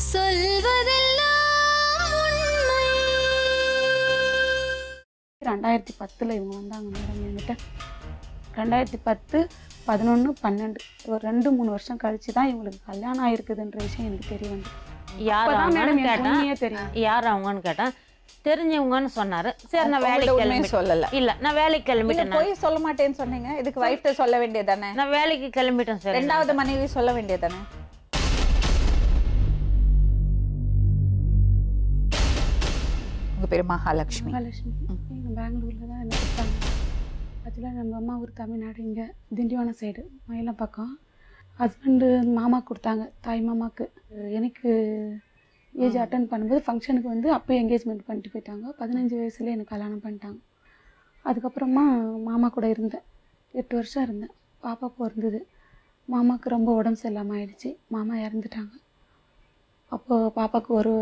சொல்வதெல்லாம் உண்மை. 2010 இவங்க வந்தாங்க மேடம் என்கிட்ட. 2010, 11, 12 ஒரு 2-3 வருஷம் கழிச்சு தான் இவங்களுக்கு கல்யாணம் ஆயிருக்குதுன்ற விஷயம் எனக்கு தெரிய வந்து. யார் அவங்கன்னு கேட்டேன். தெரியும் யார் அவங்கன்னு கேட்டேன். தெரிஞ்சவங்கன்னு சொன்னாரு. சரி நான் வேலைக்கு கிளம்பி சொல்லல. இல்ல நான் வேலைக்கு கிளம்பிட்டேன். போய் சொல்ல மாட்டேன்னு சொன்னீங்க. இதுக்கு வைஃப்ட்ட சொல்ல வேண்டியதானே? நான் வேலைக்கு கிளம்பிட்டேன் சார். ரெண்டாவது மனைவி சொல்ல வேண்டியதானே? உங்க பேரு மகாலட்சுமி. மகாலட்சுமி. எங்கள் பெங்களூரில் தான் என்ன கொடுத்தாங்க. ஆக்சுவலாக நம்ம அம்மா ஊர் தமிழ்நாடு, இங்கே திண்டிவனம் சைடு மயிலம் பக்கம். ஹஸ்பண்டு மாமா கொடுத்தாங்க, தாய் மாமாவுக்கு. எனக்கு ஏஜ் அட்டன் பண்ணும்போது ஃபங்க்ஷனுக்கு வந்து அப்போ என்கேஜ்மெண்ட் பண்ணிட்டு போயிட்டாங்க. 15 வயசுல எனக்கு கல்யாணம் பண்ணிட்டாங்க. அதுக்கப்புறமா மாமா கூட இருந்தேன். 8 வருஷம் இருந்தேன். பாப்பா பிறந்தது. மாமாவுக்கு ரொம்ப உடம்பு சரியில்லாமல் ஆயிடுச்சு. மாமா இறந்துட்டாங்க. அப்போது பாப்பாவுக்கு ஒரு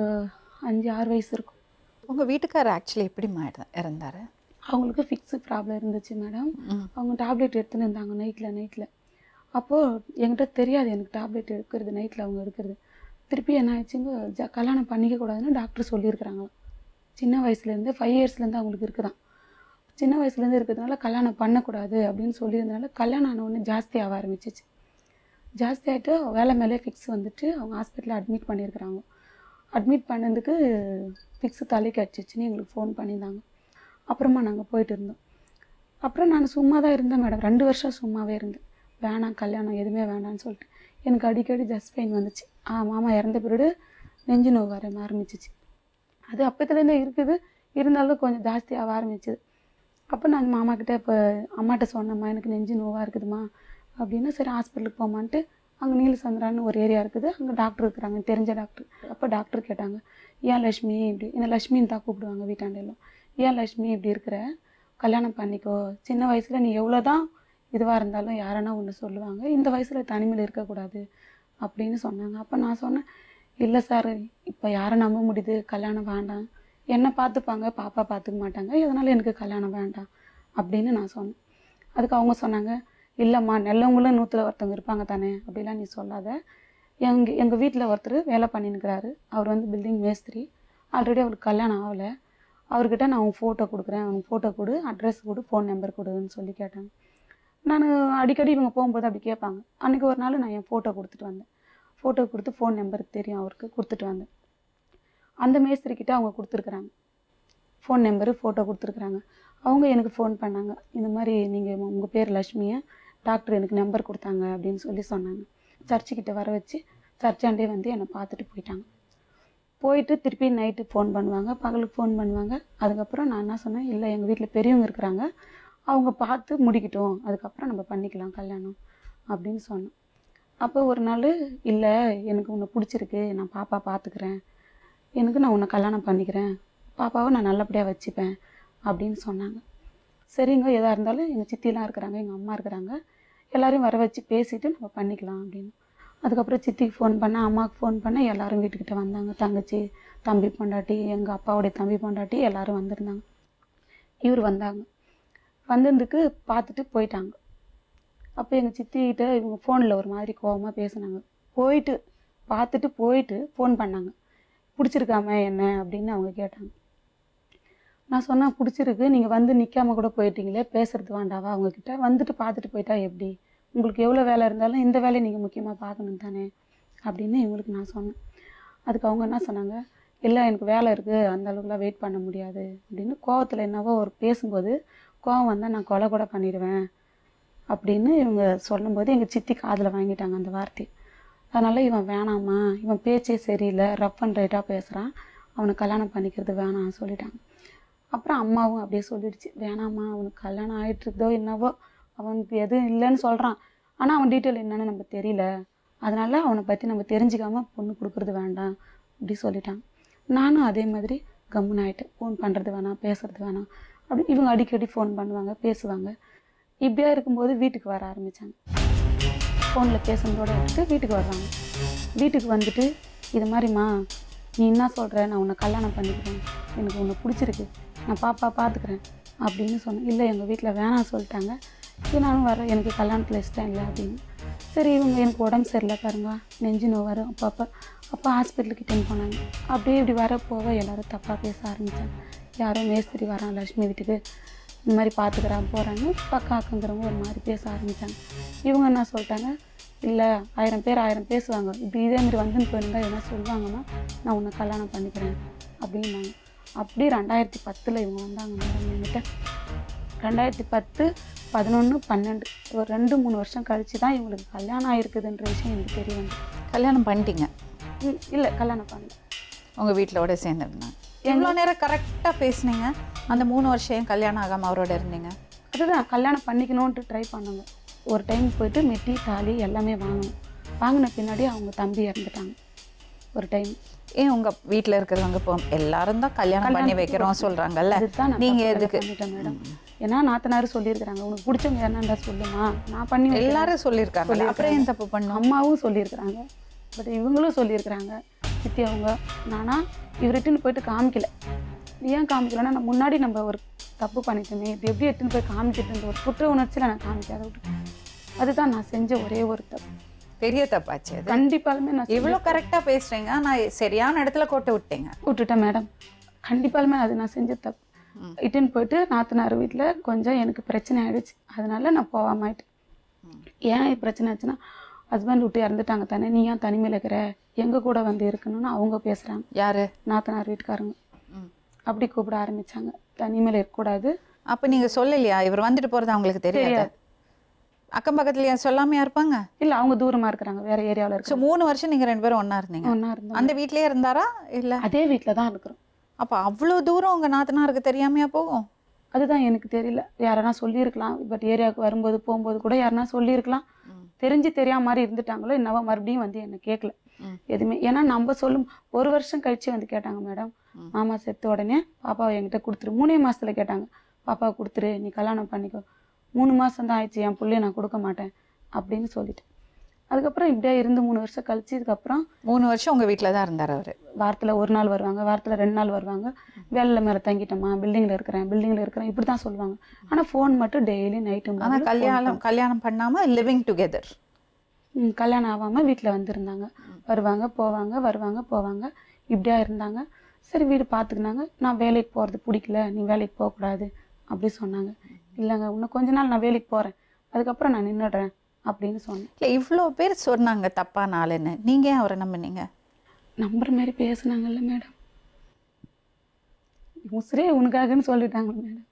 5-6 வயசு இருக்கும். உங்க வீட்டுக்காரர் ஆக்சுவலி எப்படிமா இறந்தாரு? அவங்களுக்கு ஃபிக்ஸு ப்ராப்ளம் இருந்துச்சு மேடம். அவங்க டேப்லெட் எடுத்துன்னு இருந்தாங்க நைட்டில். அப்போது என்கிட்ட தெரியாது எனக்கு டேப்லெட் எடுக்கிறது, நைட்டில் அவங்க எடுக்கிறது. திருப்பி என்ன ஆயிடுச்சுங்க, கல்யாணம் பண்ணிக்கக்கூடாதுன்னு டாக்டர் சொல்லியிருக்கிறாங்களாம். சின்ன வயசுலேருந்து 5 இயர்ஸ்லேருந்து அவங்களுக்கு இருக்குதான். சின்ன வயசுலேருந்து இருக்கிறதுனால கல்யாணம் பண்ணக்கூடாது அப்படின்னு சொல்லியிருந்தனால கல்யாணம் ஆனவுடனே ஜாஸ்தி ஆக ஆரம்பிச்சிச்சு. ஜாஸ்தி ஆகிட்டு வேலை மேலே ஃபிக்ஸ் வந்துட்டு அவங்க ஹாஸ்பிட்டலில் அட்மிட் பண்ணியிருக்கிறாங்க. அட்மிட் பண்ணதுக்கு ஃபிக்ஸு தலைக்கு அடிச்சிச்சுன்னு எங்களுக்கு ஃபோன் பண்ணியிருந்தாங்க. அப்புறமா நாங்கள் போயிட்டு இருந்தோம். அப்புறம் நான் சும்மா தான் இருந்தேன் மேடம். 2 வருஷம் சும்மாவே இருந்தேன். வேணாம் கல்யாணம் எதுவுமே வேண்டான்னு சொல்லிட்டு எனக்கு அடிக்கடி ஜஸ்ட் பெயின் வந்துச்சு. மாமா இறந்த பிறகு நெஞ்சு நோவு வர ஆரம்பிச்சிச்சு. அது அப்போத்துலேருந்தே இருக்குது, இருந்தாலும் கொஞ்சம் ஜாஸ்தியாக ஆரம்பிச்சிது. அப்போ நான் மாமாக்கிட்ட இப்போ அம்மாட்ட சொன்னேம்மா எனக்கு நெஞ்சு நோவாக இருக்குதுமா அப்படின்னா, சரி ஹாஸ்பிட்டலுக்கு போமான்ட்டு அங்கே நீலசந்திரான்னு ஒரு ஏரியா இருக்குது, அங்கே டாக்டர் இருக்கிறாங்க, தெரிஞ்ச டாக்டர். அப்போ டாக்டர் கேட்டாங்க, ஏன் லக்ஷ்மி இப்படி, இந்த லக்ஷ்மின்னு தான் கூப்பிடுவாங்க வீட்டாண்டையெல்லாம், ஏன் லக்ஷ்மி இப்படி இருக்கிற, கல்யாணம் பண்ணிக்கோ, சின்ன வயசில் நீ எவ்வளோ தான் இதுவாக இருந்தாலும் யாரனா ஒன்று சொல்லுவாங்க, இந்த வயசில் தனிமையில் இருக்கக்கூடாது அப்படின்னு சொன்னாங்க. அப்போ நான் சொன்னேன், இல்லை சார் இப்போ யாரை நம்ப முடியுது, கல்யாணம் வேண்டாம், என்னை பார்த்துப்பாங்க, பாப்பா பார்த்துக்க மாட்டாங்க, இதனால் எனக்கு கல்யாணம் வேண்டாம் அப்படின்னு நான் சொன்னேன். அதுக்கு அவங்க சொன்னாங்க, இல்லைம்மா நல்லவங்களும் 100ல் ஒருத்தவங்க இருப்பாங்க தானே, அப்படிலாம் நீ சொல்லாத. எங்கள் வீட்டில் ஒருத்தர் வேலை பண்ணின்னுக்கிறாரு, அவர் வந்து பில்டிங் மேஸ்திரி. ஆல்ரெடி அவருக்கு கல்யாணம் ஆகலை. அவர்கிட்ட நான் அவன் ஃபோட்டோ கொடுக்குறேன், அவனுக்கு ஃபோட்டோ கொடு, அட்ரஸ் கொடு, ஃபோன் நம்பர் கொடுன்னு சொல்லி கேட்டாங்க. நான் அடிக்கடி இவங்க போகும்போது அப்படி கேட்பாங்க. அன்றைக்கி ஒரு நாள் நான் என் ஃபோட்டோ கொடுத்துட்டு வந்தேன். ஃபோட்டோ கொடுத்து ஃபோன் நம்பர் தெரியும் அவருக்கு, கொடுத்துட்டு வந்தேன். அந்த மேஸ்திரிக்கிட்ட அவங்க கொடுத்துருக்குறாங்க ஃபோன் நம்பரு, ஃபோட்டோ கொடுத்துருக்குறாங்க. அவங்க எனக்கு ஃபோன் பண்ணாங்க, இந்த மாதிரி நீங்கள் உங்கள் பேர் லக்ஷ்மியை டாக்டர் எனக்கு நம்பர் கொடுத்தாங்க அப்படின்னு சொல்லி சொன்னாங்க. சர்ச்சுக்கிட்ட வர வச்சு சர்ச்சாண்டே வந்து என்னை பார்த்துட்டு போயிட்டாங்க. போயிட்டு திருப்பி நைட்டு ஃபோன் பண்ணுவாங்க, பகலுக்கு ஃபோன் பண்ணுவாங்க. அதுக்கப்புறம் நான் என்ன சொன்னேன், இல்லை எங்கள் வீட்டில் பெரியவங்க இருக்கிறாங்க, அவங்க பார்த்து முடிக்கட்டும், அதுக்கப்புறம் நம்ம பண்ணிக்கலாம் கல்யாணம் அப்படின்னு சொன்னேன். அப்போ ஒரு நாள், இல்லை எனக்கு உன்னை பிடிச்சிருக்கு, நான் பாப்பா பார்த்துக்கிறேன், நான் உன்னை கல்யாணம் பண்ணிக்கிறேன், பாப்பாவை நான் நல்லபடியாக வச்சுப்பேன் அப்படின்னு சொன்னாங்க. சரிங்க, எதாக இருந்தாலும் எங்கள் சித்திலாம் இருக்கிறாங்க, எங்கள் அம்மா இருக்கிறாங்க, எல்லோரையும் வர வச்சு பேசிவிட்டு நம்ம பண்ணிக்கலாம் அப்படின்னு. அதுக்கப்புறம் சித்திக்கு ஃபோன் பண்ணேன், அம்மாவுக்கு ஃபோன் பண்ணேன், எல்லோரும் வீட்டுக்கிட்ட வந்தாங்க. தங்கச்சி, தம்பி பொண்டாட்டி, எங்கள் அப்பாவுடைய தம்பி பொண்டாட்டி எல்லோரும் வந்திருந்தாங்க. இவர் வந்தாங்க. வந்ததுக்கு பார்த்துட்டு போயிட்டாங்க. அப்போ எங்கள் சித்திக்கிட்ட இவங்க ஃபோனில் ஒரு மாதிரி கோபமாக பேசினாங்க. பார்த்துட்டு போயிட்டு ஃபோன் பண்ணாங்க, பிடிச்சிருக்காம என்ன அப்படின்னு அவங்க கேட்டாங்க. நான் சொன்னேன், பிடிச்சிருக்கு, நீங்கள் வந்து நிற்காம கூட போயிட்டீங்களே, பேசுறது வேண்டாவா அவங்கக்கிட்ட, வந்துட்டு பார்த்துட்டு போயிட்டா எப்படி, உங்களுக்கு எவ்வளோ வேலை இருந்தாலும் இந்த வேலையை நீங்கள் முக்கியமாக பார்க்கணும் தானே அப்படின்னு இவங்களுக்கு நான் சொன்னேன். அதுக்கு அவங்க என்ன சொன்னாங்க, இல்லை எனக்கு வேலை இருக்குது, அந்த அளவுக்குலாம் வெயிட் பண்ண முடியாது அப்படின்னு கோவத்தில் என்னவோ ஒரு பேசும்போது, கோவம் வந்தால் நான் கொலை கூட பண்ணிடுவேன் அப்படின்னு இவங்க சொல்லும்போது எங்கள் சித்தி காதில் வாங்கிட்டாங்க அந்த வார்த்தை. அதனால் இவன் வேணாம்மா, இவன் பேச்சே சரியில்லை, ரஃப் அண்ட் ரைட்டாக பேசுகிறான், அவனை கல்யாணம் பண்ணிக்கிறது வேணாம்னு சொல்லிட்டாங்க. அப்புறம் அம்மாவும் அப்படியே சொல்லிடுச்சு, வேணாம்மா அவனுக்கு கல்யாணம் ஆகிட்டுருக்குதோ என்னவோ, அவனுக்கு எதுவும் இல்லைன்னு சொல்கிறான், ஆனால் அவன் டீட்டெயில் என்னன்னு நம்ம தெரியல, அதனால் அவனை பற்றி நம்ம தெரிஞ்சுக்காமல் பொண்ணு கொடுக்குறது வேண்டாம் அப்படி சொல்லிட்டாங்க. நானும் அதே மாதிரி கம்முன்னு ஆகிட்டேன். ஃபோன் பண்ணுறது வேணாம், பேசுகிறது வேணாம் அப்படி. இவங்க அடிக்கடி ஃபோன் பண்ணுவாங்க, பேசுவாங்க. இப்படியா இருக்கும்போது வீட்டுக்கு வர ஆரம்பித்தாங்க. ஃபோனில் பேசுனதோடு எடுத்து வீட்டுக்கு வர்றாங்க. வீட்டுக்கு வந்துட்டு, இது மாதிரிம்மா நீ என்ன சொல்கிற, நான் உன்னை கல்யாணம் பண்ணிக்கிறேன், எனக்கு உன்னை பிடிச்சிருக்கு, நான் பாப்பா பார்த்துக்கிறேன் அப்படின்னு சொன்னேன். இல்லை எங்கள் வீட்டில் வேணாம் சொல்லிட்டாங்க, நானும் வரேன், எனக்கு கல்யாணத்தில் இஷ்டம் இல்லை அப்படின்னு. சரி இவங்க எனக்கு உடம்பு சரியில்லை பாருங்க, நெஞ்சு நோய் வரும் அப்போ ஹாஸ்பிட்டலுக்கு இட்டுன்னு போனாங்க. அப்படியே இப்படி வரப்போக எல்லோரும் தப்பாக பேச ஆரம்பித்தாங்க. யாரோ மேஸ்திரி வரான் லக்ஷ்மி வீட்டுக்கு, இந்த மாதிரி பார்த்துக்கிறான் போகிறான்னு பக்கம் அக்கங்கிறவங்க ஒரு மாதிரி பேச ஆரம்பித்தாங்க. இவங்க என்ன சொல்லிட்டாங்க, இல்லை 1000 பேர் 1000 பேசுவாங்க, இப்படி இதேமாரி வந்துன்னு போயிருந்தா என்ன சொல்லுவாங்கன்னா நான் உன்னை கல்யாணம் பண்ணிக்கிறேன் அப்படின்னாங்க. அப்படி 2010 இவங்க வந்தாங்க மேடம் என்கிட்ட. 2010, 11, 12 ஒரு 2-3 வருஷம் கழிச்சு தான் இவங்களுக்கு கல்யாணம் ஆகிருக்குதுன்ற விஷயம் எனக்கு தெரிய வந்து. கல்யாணம் பண்ணிட்டீங்க? இல்லை கல்யாணம் பண்ணல, உங்கள் வீட்டிலோட சேர்ந்துருந்தாங்க. எவ்வளோ நேரம் கரெக்டாக பேசுனீங்க? அந்த 3 வருஷம் கல்யாணம் ஆகாமல் அவரோட இருந்தீங்க? அதுதான் கல்யாணம் பண்ணிக்கணுன்ட்டு ட்ரை பண்ணாங்க. ஒரு டைம் போயிட்டு மெட்டி தாலி எல்லாமே வாங்கின பின்னாடி அவங்க தம்பி இறந்துட்டாங்க ஒரு டைம். ஏன் உங்கள் வீட்டில் இருக்கிறவங்க இப்போ எல்லாரும் தான் கல்யாணம் பண்ணி வைக்கிறோம் சொல்கிறாங்கல்ல, நீங்கள் எதுக்கு பண்ணிட்டேன் மேடம்? ஏன்னா நாத்தனார் சொல்லியிருக்கிறாங்க, உனக்கு பிடிச்சவங்க என்னண்டா சொல்லுமா, நான் பண்ணி எல்லாரும் சொல்லியிருக்காங்க, அப்புறம் ஏன் தப்பு பண்ணும்? அம்மாவும் சொல்லியிருக்கிறாங்க, பட் இவங்களும் சொல்லியிருக்கிறாங்க சித்தி அவங்க. நானா இவர்கிட்டன்னு போயிட்டு காமிக்கல. ஏன் காமிக்கலன்னா நான் முன்னாடி நம்ம ஒரு தப்பு பண்ணிட்டோமே, இது எப்படி எடுத்துன்னு போய் காமிக்கிட்டு ஒரு குற்ற உணர்ச்சியில் நான் காமிக்காத விட்டு. அதுதான் நான் செஞ்ச ஒரே ஒரு தப்பு, பெரிய தப்பாச்சு அது. கண்டிப்பாலுமே நான் இவ்வளோ கரெக்டாக பேசுகிறீங்க, நான் சரியான இடத்துல கோட்டை விட்டுட்டேன் மேடம். கண்டிப்பாலுமே அது நான் செஞ்ச தப்பு. இட்டுன்னு போயிட்டு நாத்தனார் வீட்டில் கொஞ்சம் எனக்கு பிரச்சனை ஆகிடுச்சு, அதனால நான் போகாம ஆயிட்டேன். ஏன் பிரச்சனை ஆச்சுன்னா, ஹஸ்பண்ட் விட்டு இறந்துட்டாங்க தானே, நீ ஏன் தனிமையில் இருக்கிற, எங்கள் கூட வந்து இருக்கணும்னு அவங்க பேசுகிறாங்க. யார்? நாத்தனார் வீட்டுக்காரங்க. அப்படி கூப்பிட ஆரம்பித்தாங்க, தனிமையில் இருக்கக்கூடாது. அப்போ நீங்கள் சொல்லலையா இவர் வந்துட்டு போகிறது அவங்களுக்கு தெரியாது? அக்கம் பக்கத்துலயா சொல்லாமையா இருப்பாங்க? இல்லை, அவங்க தூரமாக இருக்கிறாங்க, வேறு ஏரியாவில் இருக்கு. 3 வருஷம் நீங்கள் 2 பேரும் ஒன்றா இருந்தீங்க? ஒன்றா இருந்தோம். அந்த வீட்லேயே இருந்தாரா இல்லை? அதே வீட்டில் தான் இருக்கிறோம். அப்போ அவ்வளோ தூரம் உங்கள் நாத்தனாருக்கு தெரியாமையா போகும்? அதுதான் எனக்கு தெரியல, யாரனா சொல்லியிருக்கலாம். பட் ஏரியாவுக்கு வரும்போது போகும்போது கூட யாருனா சொல்லியிருக்கலாம். தெரிஞ்சு தெரியாம மாதிரி இருந்துட்டாங்களோ என்னவோ, மறுபடியும் வந்து என்னை கேட்கல எதுவுமே. ஏன்னா நம்ம சொல்லும் 1 வருஷம் கழிச்சு வந்து கேட்டாங்க மேடம். மாமா செத்த உடனே பாப்பாவை என்கிட்ட கொடுத்துரு. 3 மாசத்துல கேட்டாங்க, பாப்பாவை கொடுத்துரு, நீ கல்யாணம் பண்ணிக்கோ. 3 மாதம் தான் ஆயிடுச்சு, என் பிள்ளைய நான் கொடுக்க மாட்டேன் அப்படின்னு சொல்லிட்டு. அதுக்கப்புறம் இப்படியே இருந்து 3 வருஷம் கழிச்சு, இதுக்கப்புறம் 3 வருஷம் உங்கள் வீட்டில் தான் இருந்தார் அவர்? வாரத்தில் 1 நாள் வருவாங்க, வாரத்தில் 2 நாள் வருவாங்க. வேலையில் மேலே தங்கிட்டோமா, பில்டிங்கில் இருக்கிறேன் இப்படி தான் சொல்லுவாங்க. ஆனால் ஃபோன் மட்டும் டெய்லி நைட்டு. ஆனால் கல்யாணம் பண்ணாமல் லிவிங் டுகெதர், கல்யாணம் ஆகாமல் வீட்டில் வந்துருந்தாங்க. வருவாங்க போவாங்க இப்படியா இருந்தாங்க. சரி வீடு பார்த்துக்கினாங்க. நான் வேலைக்கு போகிறது பிடிக்கல, நீ வேலைக்கு போகக்கூடாது அப்படி சொன்னாங்க. இல்லைங்க, இன்னும் கொஞ்ச நாள் நான் வேலைக்கு போகிறேன், அதுக்கப்புறம் நான் நின்றுடுறேன் அப்படின்னு சொன்னேன். இல்லை, இவ்வளோ பேர் சொன்னாங்க தப்பான ஆளுன்னு, நீங்கள் ஏன் அவரை நம்பினீங்க? நம்புற மாதிரி பேசுனாங்கல்ல மேடம், உசுரே உனக்காகன்னு சொல்லிட்டாங்க மேடம்,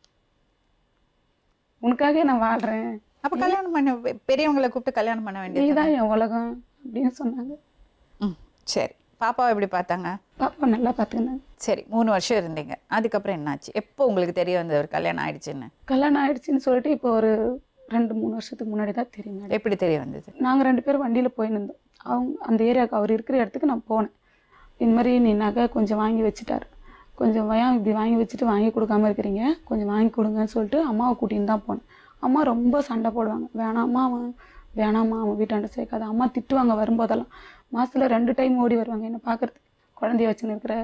உனக்காகவே நான் வாழ்கிறேன். அப்போ கல்யாணம் பண்ண பெரியவங்களை கூப்பிட்டு கல்யாணம் பண்ண வேண்டியது இதுதான் என் உலகம் அப்படின்னு சொன்னாங்க. சரி, பாப்பாவை எப்படி பார்த்தாங்க? பாப்பா நல்லா பார்த்துக்கினாங்க. சரி, 3 வருஷம் இருந்தீங்க, அதுக்கப்புறம் என்னாச்சு? எப்போ உங்களுக்கு தெரிய வந்தது ஒரு கல்யாணம் ஆயிடுச்சுன்னு? கல்யாணம் ஆயிடுச்சுன்னு சொல்லிட்டு இப்போ ஒரு 2-3 வருஷத்துக்கு முன்னாடி தான் தெரியும். எப்படி தெரிய வந்தது? நாங்கள் 2 பேரும் வண்டியில் போயின்னு இருந்தோம். அவங்க அந்த ஏரியாவுக்கு அவர் இருக்கிற இடத்துக்கு நான் போனேன். இந்த மாதிரி நீ நகை கொஞ்சம் வாங்கி வச்சுட்டார், கொஞ்சம் இப்படி வாங்கி வச்சுட்டு வாங்கி கொடுக்காம இருக்கிறீங்க, கொஞ்சம் வாங்கி கொடுங்கன்னு சொல்லிட்டு அம்மாவை கூட்டின்னு தான் போனேன். அம்மா ரொம்ப சண்டை போடுவாங்க, வேணாம்மா அவன் வீட்டாண்ட சேர்க்காது. அம்மா திட்டுவாங்க வரும்போதெல்லாம். மாதத்தில் 2 டைம் ஓடி வருவாங்க என்னை பார்க்குறதுக்கு. குழந்தைய வச்சுன்னு இருக்கிற,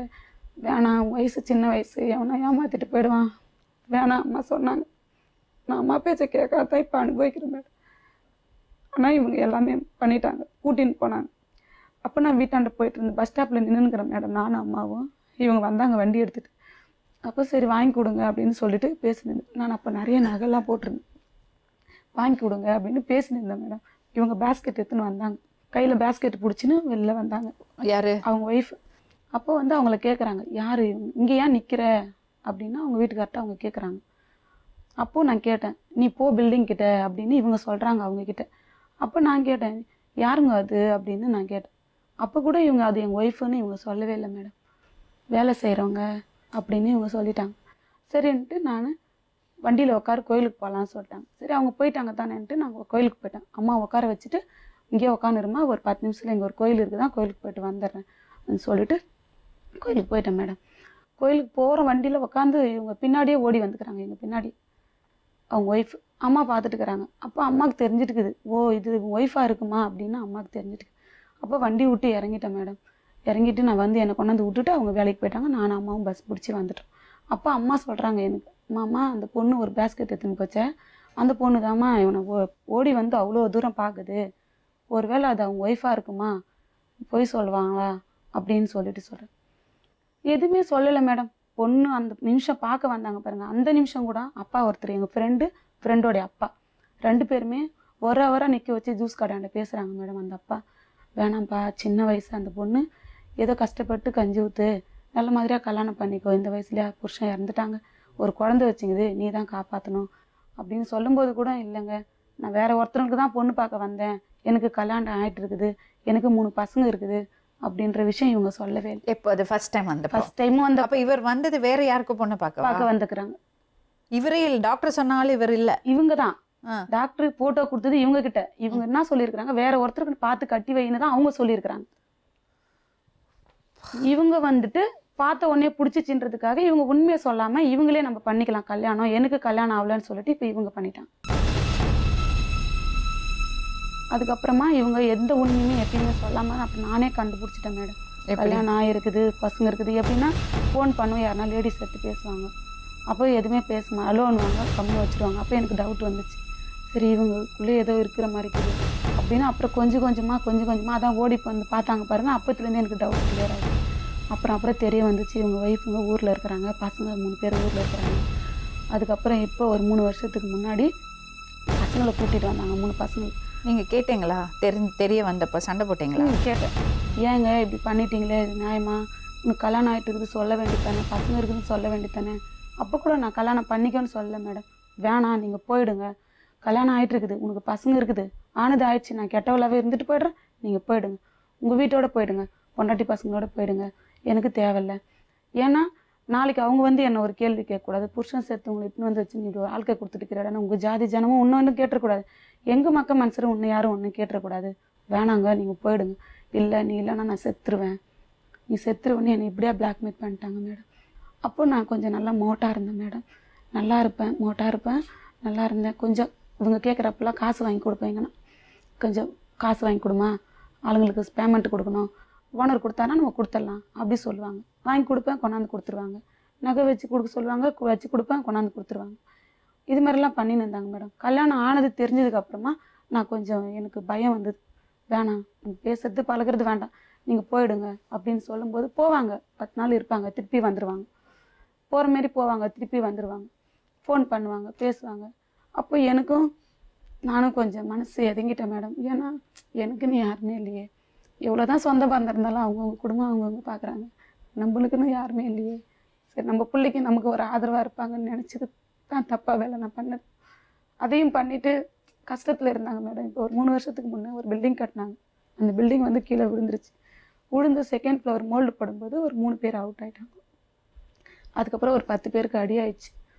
வேணாம், வயசு சின்ன வயசு, எவனா ஏமாற்றிட்டு போயிடுவான், வேணாம் அம்மா சொன்னாங்க. நான் அம்மா பேச்சை கேட்காதான் இப்போ அனுபவிக்கிறேன் மேடம். ஆனால் இவங்க எல்லாமே பண்ணிட்டாங்க, கூட்டின்னு போனாங்க. அப்போ நான் வீட்டாண்ட போயிட்டு இருந்தேன், பஸ் ஸ்டாப்பில் நின்றுக்கிறேன் மேடம், நானும் அம்மாவும். இவங்க வந்தாங்க வண்டி எடுத்துகிட்டு. அப்போ சரி வாங்கி கொடுங்க அப்படின்னு சொல்லிட்டு பேசினேன். நான் அப்போ நிறைய நகைலாம் போட்டிருந்தேன், வாங்கி கொடுங்க அப்படின்னு பேசினிருந்தேன் மேடம். இவங்க பேஸ்கெட் எடுத்துன்னு வந்தாங்க, கையில் பேஸ்கெட் பிடிச்சின்னு வெளில வந்தாங்க. யார்? அவங்க ஒய்ஃப். அப்போ வந்து அவங்கள கேட்குறாங்க, யார் இங்கே ஏன் நிற்கிற அப்படின்னா அவங்க வீட்டுக்கார்ட்ட அவங்க கேட்குறாங்க. அப்போது நான் கேட்டேன், நீ போ பில்டிங் கிட்ட அப்படின்னு இவங்க சொல்கிறாங்க அவங்கக்கிட்ட. அப்போ நான் கேட்டேன், யாருங்க அது அப்படின்னு நான் கேட்டேன். அப்போ கூட இவங்க அது எங்கள் ஒய்ஃபுன்னு இவங்க சொல்லவே இல்லை மேடம், வேலை செய்கிறவங்க அப்படின்னு இவங்க சொல்லிட்டாங்க. சரின்ட்டு நான் வண்டியில் உட்கார கோயிலுக்கு போகலான்னு சொல்லிட்டாங்க. சரி அவங்க போயிட்டாங்க தானேன்ட்டு நாங்கள் கோயிலுக்கு போயிட்டேன். அம்மா உட்கார வச்சுட்டு இங்கேயே உட்காந்துருமா, ஒரு 10 நிமிஷத்தில் இங்கே ஒரு கோயில் இருக்குது தான், கோயிலுக்கு போயிட்டு வந்துடுறேன் சொல்லிட்டு கோயிலுக்கு போயிட்டேன் மேடம். கோயிலுக்கு போகிற வண்டியில் உட்காந்து இவங்க பின்னாடியே ஓடி வந்துக்கிறாங்க, எங்கள் பின்னாடி அவங்க ஒய்ஃப். அம்மா பார்த்துட்டுக்கிறாங்க. அப்போ அம்மாவுக்கு தெரிஞ்சிட்டுக்குது, ஓ இது ஒய்ஃபாக இருக்குமா அப்படின்னு அம்மாவுக்கு தெரிஞ்சிட்டு. அப்போ வண்டி விட்டு இறங்கிட்டேன் மேடம். இறங்கிட்டு நான் வந்து என்னை கொண்டாந்து விட்டுட்டு அவங்க வேலைக்கு போயிட்டாங்க. நானும் அம்மாவும் பஸ் பிடிச்சி வந்துட்டோம். அப்போ அம்மா சொல்கிறாங்க எனக்கு, மாமா அந்த பொண்ணு ஒரு பேஸ்கெட் எடுத்துன்னு போச்சே, அந்த பொண்ணு தாம்மா இவனை ஓடி வந்து அவ்வளோ தூரம் பார்க்குது ஒருவேளை அது அவங்க ஒய்ஃபாக இருக்குமா, பொய் சொல்லுவாங்களா அப்படின்னு சொல்கிறேன். எதுவுமே சொல்லலை மேடம். பொண்ணு அந்த நிமிஷம் பார்க்க வந்தாங்க பாருங்கள், அந்த நிமிஷம் கூட அப்பா ஒருத்தர், எங்கள் ஃப்ரெண்டோடைய அப்பா, 2 பேருமே ஒரு ஹவராக நிற்க வச்சு ஜூஸ் கடையாண்ட பேசுகிறாங்க மேடம். அந்த அப்பா, வேணாம்ப்பா, சின்ன வயசு அந்த பொண்ணு, ஏதோ கஷ்டப்பட்டு கஞ்சி ஊற்று, நல்ல மாதிரியாக கல்யாணம் பண்ணிக்கோ, இந்த வயசுலேயே புருஷன் இறந்துட்டாங்க, ஒரு குழந்தை வச்சுங்குது, நீ தான் காப்பாற்றணும் அப்படின்னு சொல்லும்போது கூட, இல்லைங்க நான் வேறு ஒருத்தருக்கு தான் பொண்ணு பார்க்க வந்தேன், எனக்கு கல்யாணம் ஆகிட்டு இருக்குது, எனக்கு 3 பசங்க இருக்குது அப்படின்ற விஷயம் இவங்க சொல்லவே இல்லை. எப்போ அது ஃபர்ஸ்ட் டைம் வந்து? ஃபர்ஸ்ட் டைமும் வந்து அப்போ இவர் வந்தது வேற யாருக்கு பொண்ணு பார்க்க வந்துக்கிறாங்க. இவரே இல்லை, டாக்டர் சொன்னாலும் இவர் இல்லை. இவங்க தான் டாக்டர் போட்டோ கொடுத்தது இவங்க கிட்ட. இவங்க என்ன சொல்லியிருக்கிறாங்க, வேற ஒருத்தருக்கு பார்த்து கட்டி வைன்னு தான் அவங்க சொல்லியிருக்கிறாங்க. இவங்க வந்துட்டு பார்த்த உடனே பிடிச்சிச்சின்றதுக்காக இவங்க உண்மையை சொல்லாம இவங்களே நம்ம பண்ணிக்கலாம் கல்யாணம், எனக்கு கல்யாணம் ஆகலன்னு சொல்லிட்டு இப்போ இவங்க பண்ணிட்டாங்க. அதுக்கப்புறமா இவங்க எந்த உண்மையுமே எப்பயுமே சொல்லாம அப்போ நானே கண்டுபிடிச்சிட்டேன் மேடம். கல்யாணம் ஆகிருக்குது, பசங்க இருக்குது. எப்படின்னா ஃபோன் பண்ணுவோம், யாருனா லேடிஸ் எடுத்து பேசுவாங்க, அப்போ எதுவுமே பேசுமா அலோன்வாங்க, கம்மி வச்சுருவாங்க. அப்போ எனக்கு டவுட் வந்துச்சு, சரி இவங்களுக்குள்ளே ஏதோ இருக்கிற மாதிரி இருக்குது அப்படின்னு. அப்புறம் கொஞ்சம் கொஞ்சமாக அதான் ஓடி வந்து பார்த்தாங்க பாருங்கள், அப்பத்துலேருந்து எனக்கு டவுட் கிளியர் ஆகிடுச்சு. அப்புறம் தெரிய வந்துச்சு, இவங்க ஒய்ஃபுங்க ஊரில் இருக்கிறாங்க, பசங்க 3 பேர் ஊரில் இருக்கிறாங்க. அதுக்கப்புறம் இப்போ ஒரு 3 வருஷத்துக்கு முன்னாடி பசங்களை கூட்டிகிட்டு வந்தாங்க, 3 பசங்க. நீங்கள் கேட்டீங்களா? தெரிய வந்தப்போ சண்டை போட்டிங்களா? கேட்டேன், ஏங்க இப்படி பண்ணிட்டீங்களே, இது நியாயமா, உனக்கு கல்யாணம் ஆகிட்டு இருக்குது சொல்ல வேண்டியதானே, பசங்க இருக்குதுன்னு சொல்ல வேண்டியதானே. அப்போ கூட நான் கல்யாணம் பண்ணிக்கன்னு சொல்லலை மேடம். வேணாம், நீங்கள் போயிடுங்க, கல்யாணம் ஆகிட்டு இருக்குது, உனக்கு பசங்க இருக்குது, ஆனது ஆயிடுச்சு, நான் கெட்டவளாகவே இருந்துட்டு போய்ட்றேன், நீங்கள் போயிடுங்க, உங்கள் வீட்டோட போயிடுங்க, பொண்டாட்டி பசங்களோட போயிடுங்க, எனக்கு தேவையில்லை. ஏன்னா நாளைக்கு அவங்க வந்து என்ன ஒரு கேள்வி கேட்கக்கூடாது, புருஷன் சேர்த்தவங்களை இட்டுன்னு வந்து வச்சு நீங்கள் வாழ்க்கை கொடுத்துட்டுக்கிறாடா, உங்கள் ஜாதி ஜனமும் ஒன்று கேட்டுறக்கூடாது, எங்கள் மக்கள் மனுஷரும் ஒன்று யாரும் ஒன்றும் கேட்டுறக்கூடாது. வேணாங்க, நீங்கள் போயிடுங்க. இல்லை நீ இல்லைன்னா நான் செத்துருவேன், நீ செத்துருவேன்னு என்னை இப்படியா பிளாக்மெயில் பண்ணிட்டாங்க மேடம். அப்போ நான் கொஞ்சம் நல்லா மோட்டாக இருந்தேன் மேடம், நல்லா இருப்பேன், மோட்டாக இருப்பேன், நல்லா இருந்தேன். கொஞ்சம் இவங்க கேட்குறப்பெல்லாம் காசு வாங்கி கொடுப்பேங்கன்னா, கொஞ்சம் காசு வாங்கி கொடுமா, ஆளுங்களுக்கு பேமெண்ட் கொடுக்கணும், ஓனர் கொடுத்தானா நம்ம கொடுத்துடலாம் அப்படி சொல்லுவாங்க. வாங்கி கொடுப்பேன், கொண்டாந்து கொடுத்துருவாங்க. நகை வச்சு கொடுக்க சொல்லுவாங்க, வச்சு கொடுப்பேன், கொண்டாந்து கொடுத்துருவாங்க. இது மாதிரிலாம் பண்ணின்னு இருந்தாங்க மேடம். கல்யாணம் ஆனது தெரிஞ்சதுக்கப்புறமா நான் கொஞ்சம் எனக்கு பயம் வந்தது, வேணாம் பேசுறது பழகிறது வேண்டாம், நீங்கள் போயிடுங்க அப்படின்னு சொல்லும்போது போவாங்க, 10 நாள் இருப்பாங்க, திருப்பி வந்துடுவாங்க, போகிற மாரி போவாங்க, திருப்பி வந்துடுவாங்க, ஃபோன் பண்ணுவாங்க, பேசுவாங்க. அப்போ நானும் கொஞ்சம் மனசு இறங்கிட்டேன் மேடம். ஏன்னா எனக்குன்னு யாருமே இல்லையே, எவ்வளோ தான் சொந்த பந்தம் இருந்தாலும் அவங்கவுங்க குடும்பம் அவங்கவுங்க பார்க்குறாங்க, நம்மளுக்குன்னு யாருமே இல்லையே, சரி நம்ம பிள்ளைக்கு நமக்கு ஒரு ஆதரவாக இருப்பாங்கன்னு நினச்சிது தான் தப்பாக வேலை நான் பண்ணது. அதையும் பண்ணிவிட்டு கஷ்டத்தில் இருந்தாங்க மேடம். இப்போ ஒரு 3 வருஷத்துக்கு முன்னே ஒரு பில்டிங் கட்டினாங்க, அந்த பில்டிங் வந்து கீழே விழுந்துருச்சு. விழுந்து 2nd ஃப்ளோர் மோல்டு போடும்போது ஒரு 3 பேர் அவுட் ஆகிட்டாங்க. அதுக்கப்புறம் ஒரு 10 பேருக்கு அடி ஆயிடுச்சு.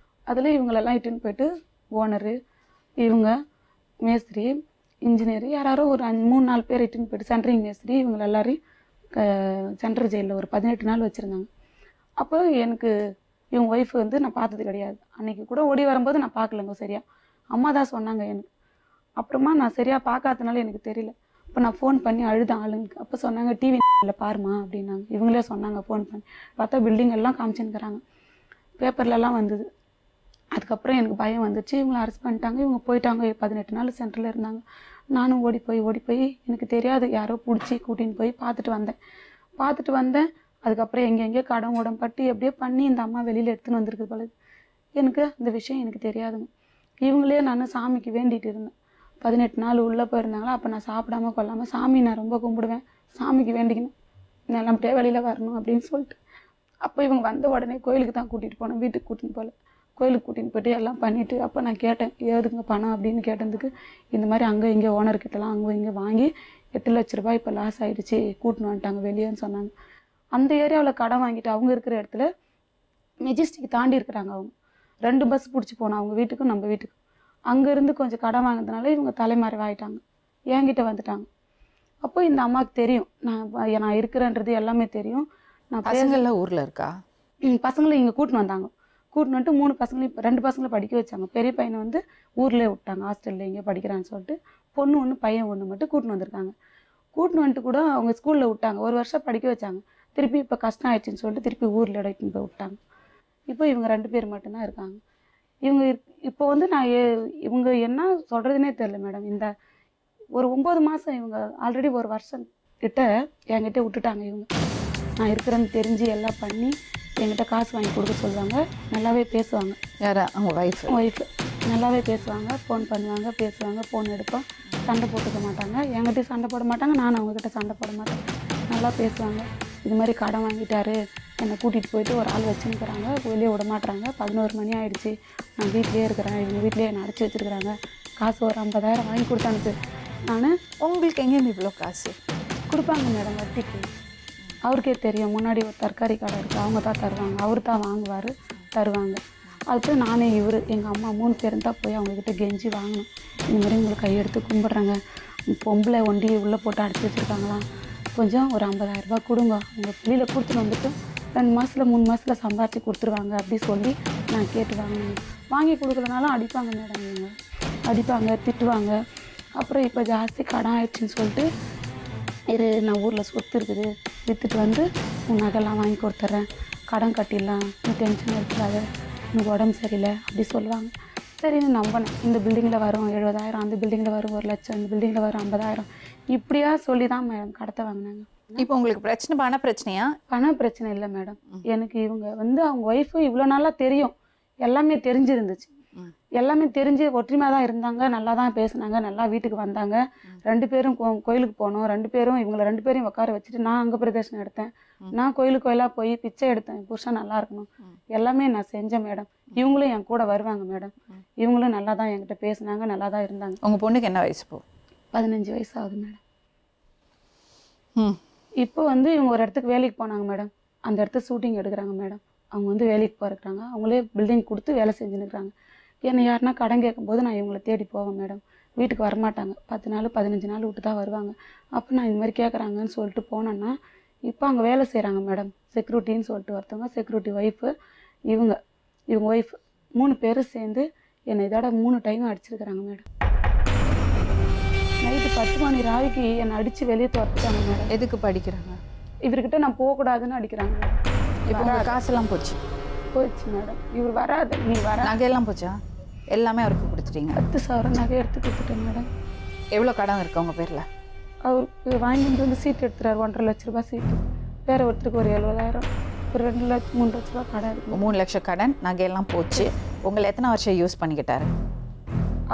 அதில் இவங்களெல்லாம் இட்டுன்னு போயிட்டு ஓனரு, இவங்க மேஸ்திரி, இன்ஜினியர், யாரோ ஒரு 3-4 பேர் இட்டுன்னு போயிட்டு சென்ட்ரிங் மேஸ்திரி, இவங்க எல்லாரையும் சென்ட்ரல் ஜெயிலில் ஒரு 18 நாள் வச்சுருந்தாங்க. அப்போ எனக்கு இவங்க ஒய்ஃப் வந்து நான் பார்த்தது கிடையாது. அன்றைக்கி கூட ஓடி வரும்போது நான் பார்க்கலங்க சரியா, அம்மா தான் சொன்னாங்க எனக்கு. அப்புறமா நான் சரியாக பார்க்காதனால எனக்கு தெரியல. இப்போ நான் ஃபோன் பண்ணி அழுதேன் ஆளுங்களுக்கு. அப்போ சொன்னாங்க டிவியில் பாருமா அப்படின்னாங்க. இவங்களே சொன்னாங்க ஃபோன் பண்ணி. பார்த்தா பில்டிங் எல்லாம் காமிச்சுன்னுக்கிறாங்க, பேப்பர்லலாம் வந்தது. அதுக்கப்புறம் எனக்கு பயம் வந்துச்சு. இவங்களை அரெஸ்ட் பண்ணிட்டாங்க, இவங்க போயிட்டாங்க. 18 நாள் சென்டரில் இருந்தாங்க. நானும் ஓடி போய் எனக்கு தெரியாது, யாரோ பிடிச்சி கூட்டின்னு போய் பார்த்துட்டு வந்தேன். அதுக்கப்புறம் எங்கெங்கே கடன் உடம்பட்டு எப்படியோ பண்ணி இந்த அம்மா வெளியில் எடுத்துன்னு வந்திருக்கு போல. எனக்கு அந்த விஷயம் எனக்கு தெரியாதுங்க. இவங்களே நான் சாமிக்கு வேண்டிகிட்டு இருந்தேன். 18 நாள் உள்ளே போயிருந்தாங்களா, அப்போ நான் சாப்பிடாம கொள்ளாமல் சாமி நான் ரொம்ப கும்பிடுவேன், சாமிக்கு வேண்டிக்கணும் நான் அப்படியே வெளியில் வரணும் அப்படின்னு சொல்லிட்டு. அப்போ இவங்க வந்த உடனே கோயிலுக்கு தான் கூட்டிகிட்டு போனேன், வீட்டுக்கு கூட்டின்னு போகல. கோயிலுக்கு கூட்டின்னு போய்ட்டு எல்லாம் பண்ணிவிட்டு அப்போ நான் கேட்டேன், ஏதுங்க பணம் அப்படின்னு கேட்டதுக்கு, இந்த மாதிரி அங்கே இங்கே ஓனர்கிட்டலாம் அங்கே இங்கே வாங்கி 8 லட்ச ரூபாய் இப்போ லாஸ் ஆகிடுச்சு, கூட்டின்னு வந்துட்டாங்க வெளியேன்னு சொன்னாங்க. அந்த ஏரியாவில் கடன் வாங்கிட்டு அவங்க இருக்கிற இடத்துல மெஜிஸ்டிக் தாண்டி இருக்கிறாங்க. அவங்க 2 பஸ் பிடிச்சி போனோம் அவங்க வீட்டுக்கும் நம்ம வீட்டுக்கும். அங்கேருந்து கொஞ்சம் கடன் வாங்கினதுனால இவங்க தலைமறைவாயிட்டாங்க, என்கிட்ட வந்துட்டாங்க. அப்போ இந்த அம்மாவுக்கு தெரியும் நான் இருக்கிறேன்றது எல்லாமே தெரியும். நான் பசங்கள்லாம் ஊரில் இருக்கா? பசங்களை இங்கே கூட்டின்னு வந்தாங்க. கூட்டின்னு வந்துட்டு 3 பசங்களையும் 2 பசங்களை படிக்க வச்சாங்க. பெரிய பையனை வந்து ஊர்லேயே விட்டாங்க, ஹாஸ்டலில் இங்கே படிக்கிறான்னு சொல்லிட்டு. பொண்ணு 1 பையன் 1 மட்டும் கூட்டின்னு வந்திருக்காங்க. கூட்டின்னு வந்துட்டு கூட அவங்க ஸ்கூலில் விட்டாங்க, 1 வருஷம் படிக்க வச்சாங்க. திருப்பி இப்போ கஷ்டம் ஆயிடுச்சுன்னு சொல்லிட்டு திருப்பி ஊரில் எடுத்துன்னு போய் விட்டாங்க. இப்போ இவங்க 2 பேர் மட்டும்தான் இருக்காங்க. இவங்க இப்போ வந்து நான் இவங்க என்ன சொல்கிறதுனே தெரில மேடம். இந்த ஒரு 9 மாதம் இவங்க ஆல்ரெடி 1 வருஷம் கிட்ட என்கிட்ட விட்டுட்டாங்க. இவங்க நான் இருக்கிறேன்னு தெரிஞ்சு எல்லாம் பண்ணி என்கிட்ட காசு வாங்கி கொடுக்க சொல்லுவாங்க. நல்லாவே பேசுவாங்க. யார்? அவங்க ஒய்ஃபு நல்லாவே பேசுவாங்க. ஃபோன் பண்ணுவாங்க, பேசுவாங்க, ஃபோன் எடுப்போம். சண்டை போட்டுக்க மாட்டாங்க. என்கிட்டயும் சண்டை போட மாட்டாங்க, நானும் அவங்கக்கிட்ட சண்டை போட மாட்டேன். நல்லா பேசுவாங்க. இது மாதிரி கடன் வாங்கிட்டாரு, என்னை கூட்டிகிட்டு போயிட்டு ஒரு ஆள் வச்சுன்னுக்குறாங்க, வெளியே விட மாட்டுறாங்க. 11 மணி ஆகிடுச்சி, நான் வீட்லேயே இருக்கிறேன், இவங்க வீட்லேயே என்னை அடைச்சி வச்சுருக்குறாங்க, காசு ஒரு 50,000 வாங்கி கொடுத்தானுக்கு. நான் உங்களுக்கு எங்கேருந்து இவ்வளோ காசு கொடுப்பாங்க மேடம் வட்டிக்கு. அவருக்கே தெரியும், முன்னாடி ஒரு தற்காரி கடை இருக்குது, அவங்க தான் தருவாங்க, அவர் தான் வாங்குவார், தருவாங்க. அதுக்கு நானே இவர் எங்கள் அம்மா 3 பேரும் தான் போய் அவங்கக்கிட்ட கெஞ்சி வாங்கணும். இந்த மாதிரி உங்களுக்கு கையெடுத்து கும்பிட்றாங்க, பொம்பளை ஒண்டி உள்ளே போட்டு அடைச்சி வச்சுருக்காங்களாம், கொஞ்சம் ஒரு 50,000 ரூபாய் கொடுங்க, உங்கள் வெளியில் கொடுத்துட்டு வந்துட்டு 2 மாதத்தில் 3 மாதத்தில் சம்பாதிச்சு கொடுத்துருவாங்க அப்படி சொல்லி நான் கேட்டு வாங்கணும். வாங்கி கொடுக்கலனாலும் அடிப்பாங்க மேடம். இவங்க அடிப்பாங்க, திட்டுவாங்க. அப்புறம் இப்போ ஜாஸ்தி கடன் ஆயிடுச்சுன்னு சொல்லிட்டு, இது நான் ஊரில் சொத்து இருக்குது, விற்றுட்டு வந்து உன் நகைலாம் வாங்கி கொடுத்துட்றேன், கடன் கட்டிடலாம், நீ டென்ஷன் எடுத்துடாத, உனக்கு உடம்பு சரியில்லை அப்படி சொல்லுவாங்க. சரின்னு நம்பினேன். இந்த பில்டிங்கில் வரும் 70,000, அந்த பில்டிங்கில் வரும் 1 லட்சம், இந்த பில்டிங்கில் வரும் 50,000, இப்படியா சொல்லி தான் மேடம் கடத்த வாங்கினாங்க. இப்போ உங்களுக்கு பிரச்சனை பண பிரச்சனையா? பண பிரச்சனை இல்லை மேடம். எனக்கு இவங்க வந்து அவங்க ஒய்ஃபு இவ்வளோ நாளாக தெரியும், எல்லாமே தெரிஞ்சிருந்துச்சு. எல்லாமே தெரிஞ்சு ஒற்றுமையாக தான் இருந்தாங்க, நல்லா தான் பேசுனாங்க, நல்லா வீட்டுக்கு வந்தாங்க. 2 பேரும் கோயிலுக்கு போனோம். 2 பேரும் இவங்களை 2 பேரையும் உட்கார வச்சுட்டு நான் அங்கே பிரதர்ஷனம் எடுத்தேன். நான் கோயிலாக போய் பிச்சை எடுத்தேன், புருஷன் நல்லா இருக்கணும், எல்லாமே நான் செஞ்சேன் மேடம். இவங்களும் என் கூட வருவாங்க மேடம். இவங்களும் நல்லா தான் என்கிட்ட பேசுனாங்க, நல்லா தான் இருந்தாங்க. உங்கள் பொண்ணுக்கு என்ன வயசு? 15 வயசு ஆகுது மேடம். இப்போ வந்து இவங்க ஒரு இடத்துக்கு வேலைக்கு போனாங்க மேடம். அந்த இடத்த ஷூட்டிங் எடுக்கிறாங்க மேடம். அவங்க வந்து வேலைக்கு போயிருக்காங்க, அவங்களே பில்டிங் கொடுத்து வேலை செஞ்சுன்னுக்குறாங்க. என்னை யாருன்னா கடன் கேட்கும்போது நான் இவங்களை தேடி போவேன் மேடம். வீட்டுக்கு வரமாட்டாங்க, 10 நாள் 15 நாள் விட்டு தான் வருவாங்க. அப்போ நான் இந்த மாதிரி கேட்குறாங்கன்னு சொல்லிட்டு போனேன்னா, இப்போ அங்கே வேலை செய்கிறாங்க மேடம், செக்யூரிட்டின்னு சொல்லிட்டு ஒருத்தவங்க, செக்யூரிட்டி ஒய்ஃபு, இவங்க ஒய்ஃபு, 3 பேரும் சேர்ந்து என்னை இதோட 3 டைம் அடிச்சிருக்கிறாங்க மேடம். நைட்டு 10 மணி ராவிக்கு என்னை அடித்து வெளியே துரத்துட்டாங்க மேடம். எதுக்கு படிக்கிறாங்க? இவர்கிட்ட நான் போகக்கூடாதுன்னு அடிக்கிறாங்க மேடம். இப்போ உங்கள் காசெல்லாம் போச்சு? போச்சு மேடம். இவர் வராது, நீ வர. நகையெல்லாம் போச்சா? எல்லாமே அவருக்கு கொடுத்துட்டீங்க? 10,000 நகை எடுத்து கொடுத்துட்டேன் மேடம். எவ்வளோ கடன் இருக்கு உங்கள் பேரில்? அவருக்கு வாங்கிட்டு வந்து சீட் எடுத்துறாரு, 1.5 லட்ச ரூபாய் சீட்டு. வேறு ஒருத்தருக்கு ஒரு 70,000, ஒரு 2 லட்சம் 3 லட்ச ரூபா கடன் இருக்கு. 3 லட்சம் கடன், நகையெல்லாம் போச்சு. உங்களை எத்தனை வருஷம் யூஸ் பண்ணிக்கிட்டாரு?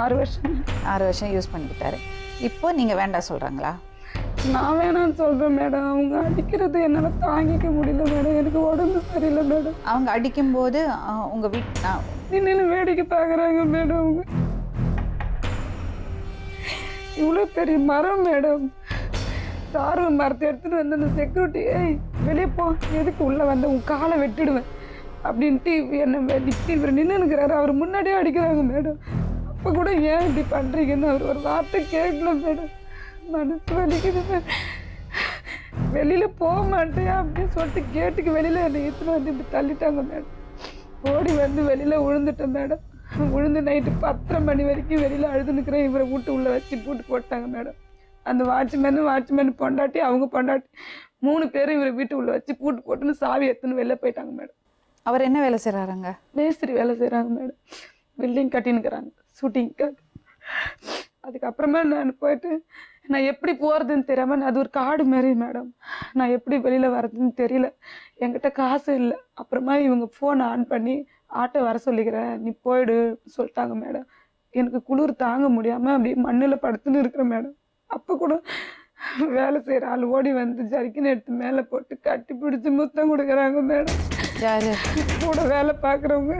6 வருஷம். 6 வருஷம் யூஸ் பண்ணிக்கிட்டாரு. இப்போ நீங்கள் வேண்டாம் சொல்கிறாங்களா? நான் வேணான்னு சொல்கிறேன் மேடம். அவங்க அடிக்கிறது என்னால் தாங்கிக்க முடியல மேடம், எனக்கு உடம்பு சரியில்லை மேடம். அவங்க அடிக்கும்போது உங்கள் நின்று வேடிக்கை பார்க்குறாங்க மேடம். அவங்க இவ்வளோ பெரிய மரம் மேடம், சார்வு மரத்தை எடுத்துகிட்டு வந்து அந்த செக்யூரிட்டி, வெளியே போ, எதுக்கு உள்ளே வந்து உன் காலை வெட்டிடுவேன் அப்படின்ட்டு என்னை வெட்டி இவர் நின்றுக்கிறாரு. அவர் முன்னாடியே அடிக்கிறாங்க மேடம். அப்போ கூட ஏன் இப்படி பண்ணுறீங்கன்னு அவர் ஒரு வார்த்தை கேட்கல மேடம். மனசு வலிக்குது மேடம். வெளியில் போக மாட்டேன் அப்படின்னு சொல்லிட்டு கேட்டுக்கு வெளியில் என்னை எடுத்துன்னு வந்து இப்படி தள்ளிட்டாங்க மேடம். ஓடி வந்து வெளியில் விழுந்துட்டேன் மேடம். விழுந்து நைட்டு 10:30 மணி வரைக்கும் வெளியில் அழுதுனுக்கிறேன். இவரை வீட்டு உள்ளே வச்சு பூட்டு போட்டாங்க மேடம். அந்த வாட்ச்மேன் பொண்டாட்டி, அவங்க பொண்டாட்டி 3 பேரும் இவரை வீட்டு உள்ளே வச்சு பூட்டு போட்டுன்னு சாவி எடுத்துன்னு வெளில போயிட்டாங்க மேடம். அவர் என்ன வேலை செய்கிறாருங்க? மேஸ்திரி வேலை செய்கிறாங்க மேடம். பில்டிங் கட்டினுக்கிறாங்க ஷூட்டிங்காக. அதுக்கப்புறமா நான் போயிட்டு நான் எப்படி போகிறதுன்னு தெரியாமல், அது ஒரு காடு மாரி மேடம், நான் எப்படி வெளியில் வர்றதுன்னு தெரியல, என்கிட்ட காசு இல்லை. அப்புறமா இவங்க ஃபோனை ஆன் பண்ணி ஆட்டோ வர சொல்லிக்கிறேன், நீ போயிடு சொல்லிட்டாங்க மேடம். எனக்கு குளிர் தாங்க முடியாமல் அப்படியே மண்ணில் படுத்துன்னு இருக்கிறேன் மேடம். அப்போ கூட வேலை செய்கிற ஆள் ஓடி வந்து ஜரிக்கின்னு எடுத்து மேலே போட்டு கட்டி பிடிச்சி முத்தம் கொடுக்குறாங்க மேடம். யார் கூட வேலை பார்க்குறவங்க.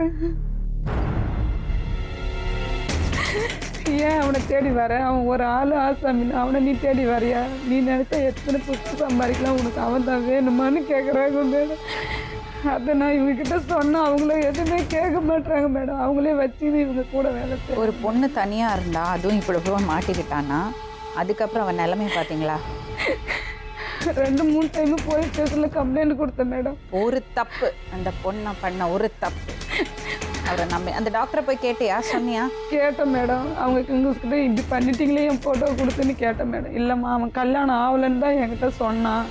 ஏன் அவனை தேடி வர, அவன் ஒரு ஆள் ஆசாமின்னு அவனை நீ தேடி வரையா, நீ நினச்சா எத்தனை புதுசு சம்பாதிக்கலாம், உனக்கு அவன் தான் வேணுமான்னு கேட்குறாங்க மேடம். அதை நான் இவங்ககிட்ட சொன்னால் அவங்களும் எதுவுமே கேட்க மாட்டாங்க மேடம். அவங்களே வச்சுன்னு இவங்க கூட வேலை செய்ய. ஒரு பொண்ணு தனியாக இருந்தா, அதுவும் இப்படி போய் மாட்டிக்கிட்டான்னா, அதுக்கப்புறம் அவன் நிலைமை பார்த்தீங்களா? 2-3 டைமு போலீஸ் ஸ்டேஷனில் கம்ப்ளைண்ட் கொடுத்தேன் மேடம். ஒரு தப்பு, அந்த பொண்ணை பண்ண ஒரு தப்பு. அவரை அந்த டாக்டரை போய் கேட்டியா, சொன்னியா? கேட்டேன் மேடம். அவங்க கிட்ட இப்படி பண்ணிட்டீங்களே என் ஃபோட்டோ கொடுத்துன்னு கேட்டேன் மேடம். இல்லைம்மா, அவன் கல்யாணம் ஆகலைன்னு தான் என்கிட்ட சொன்னான்.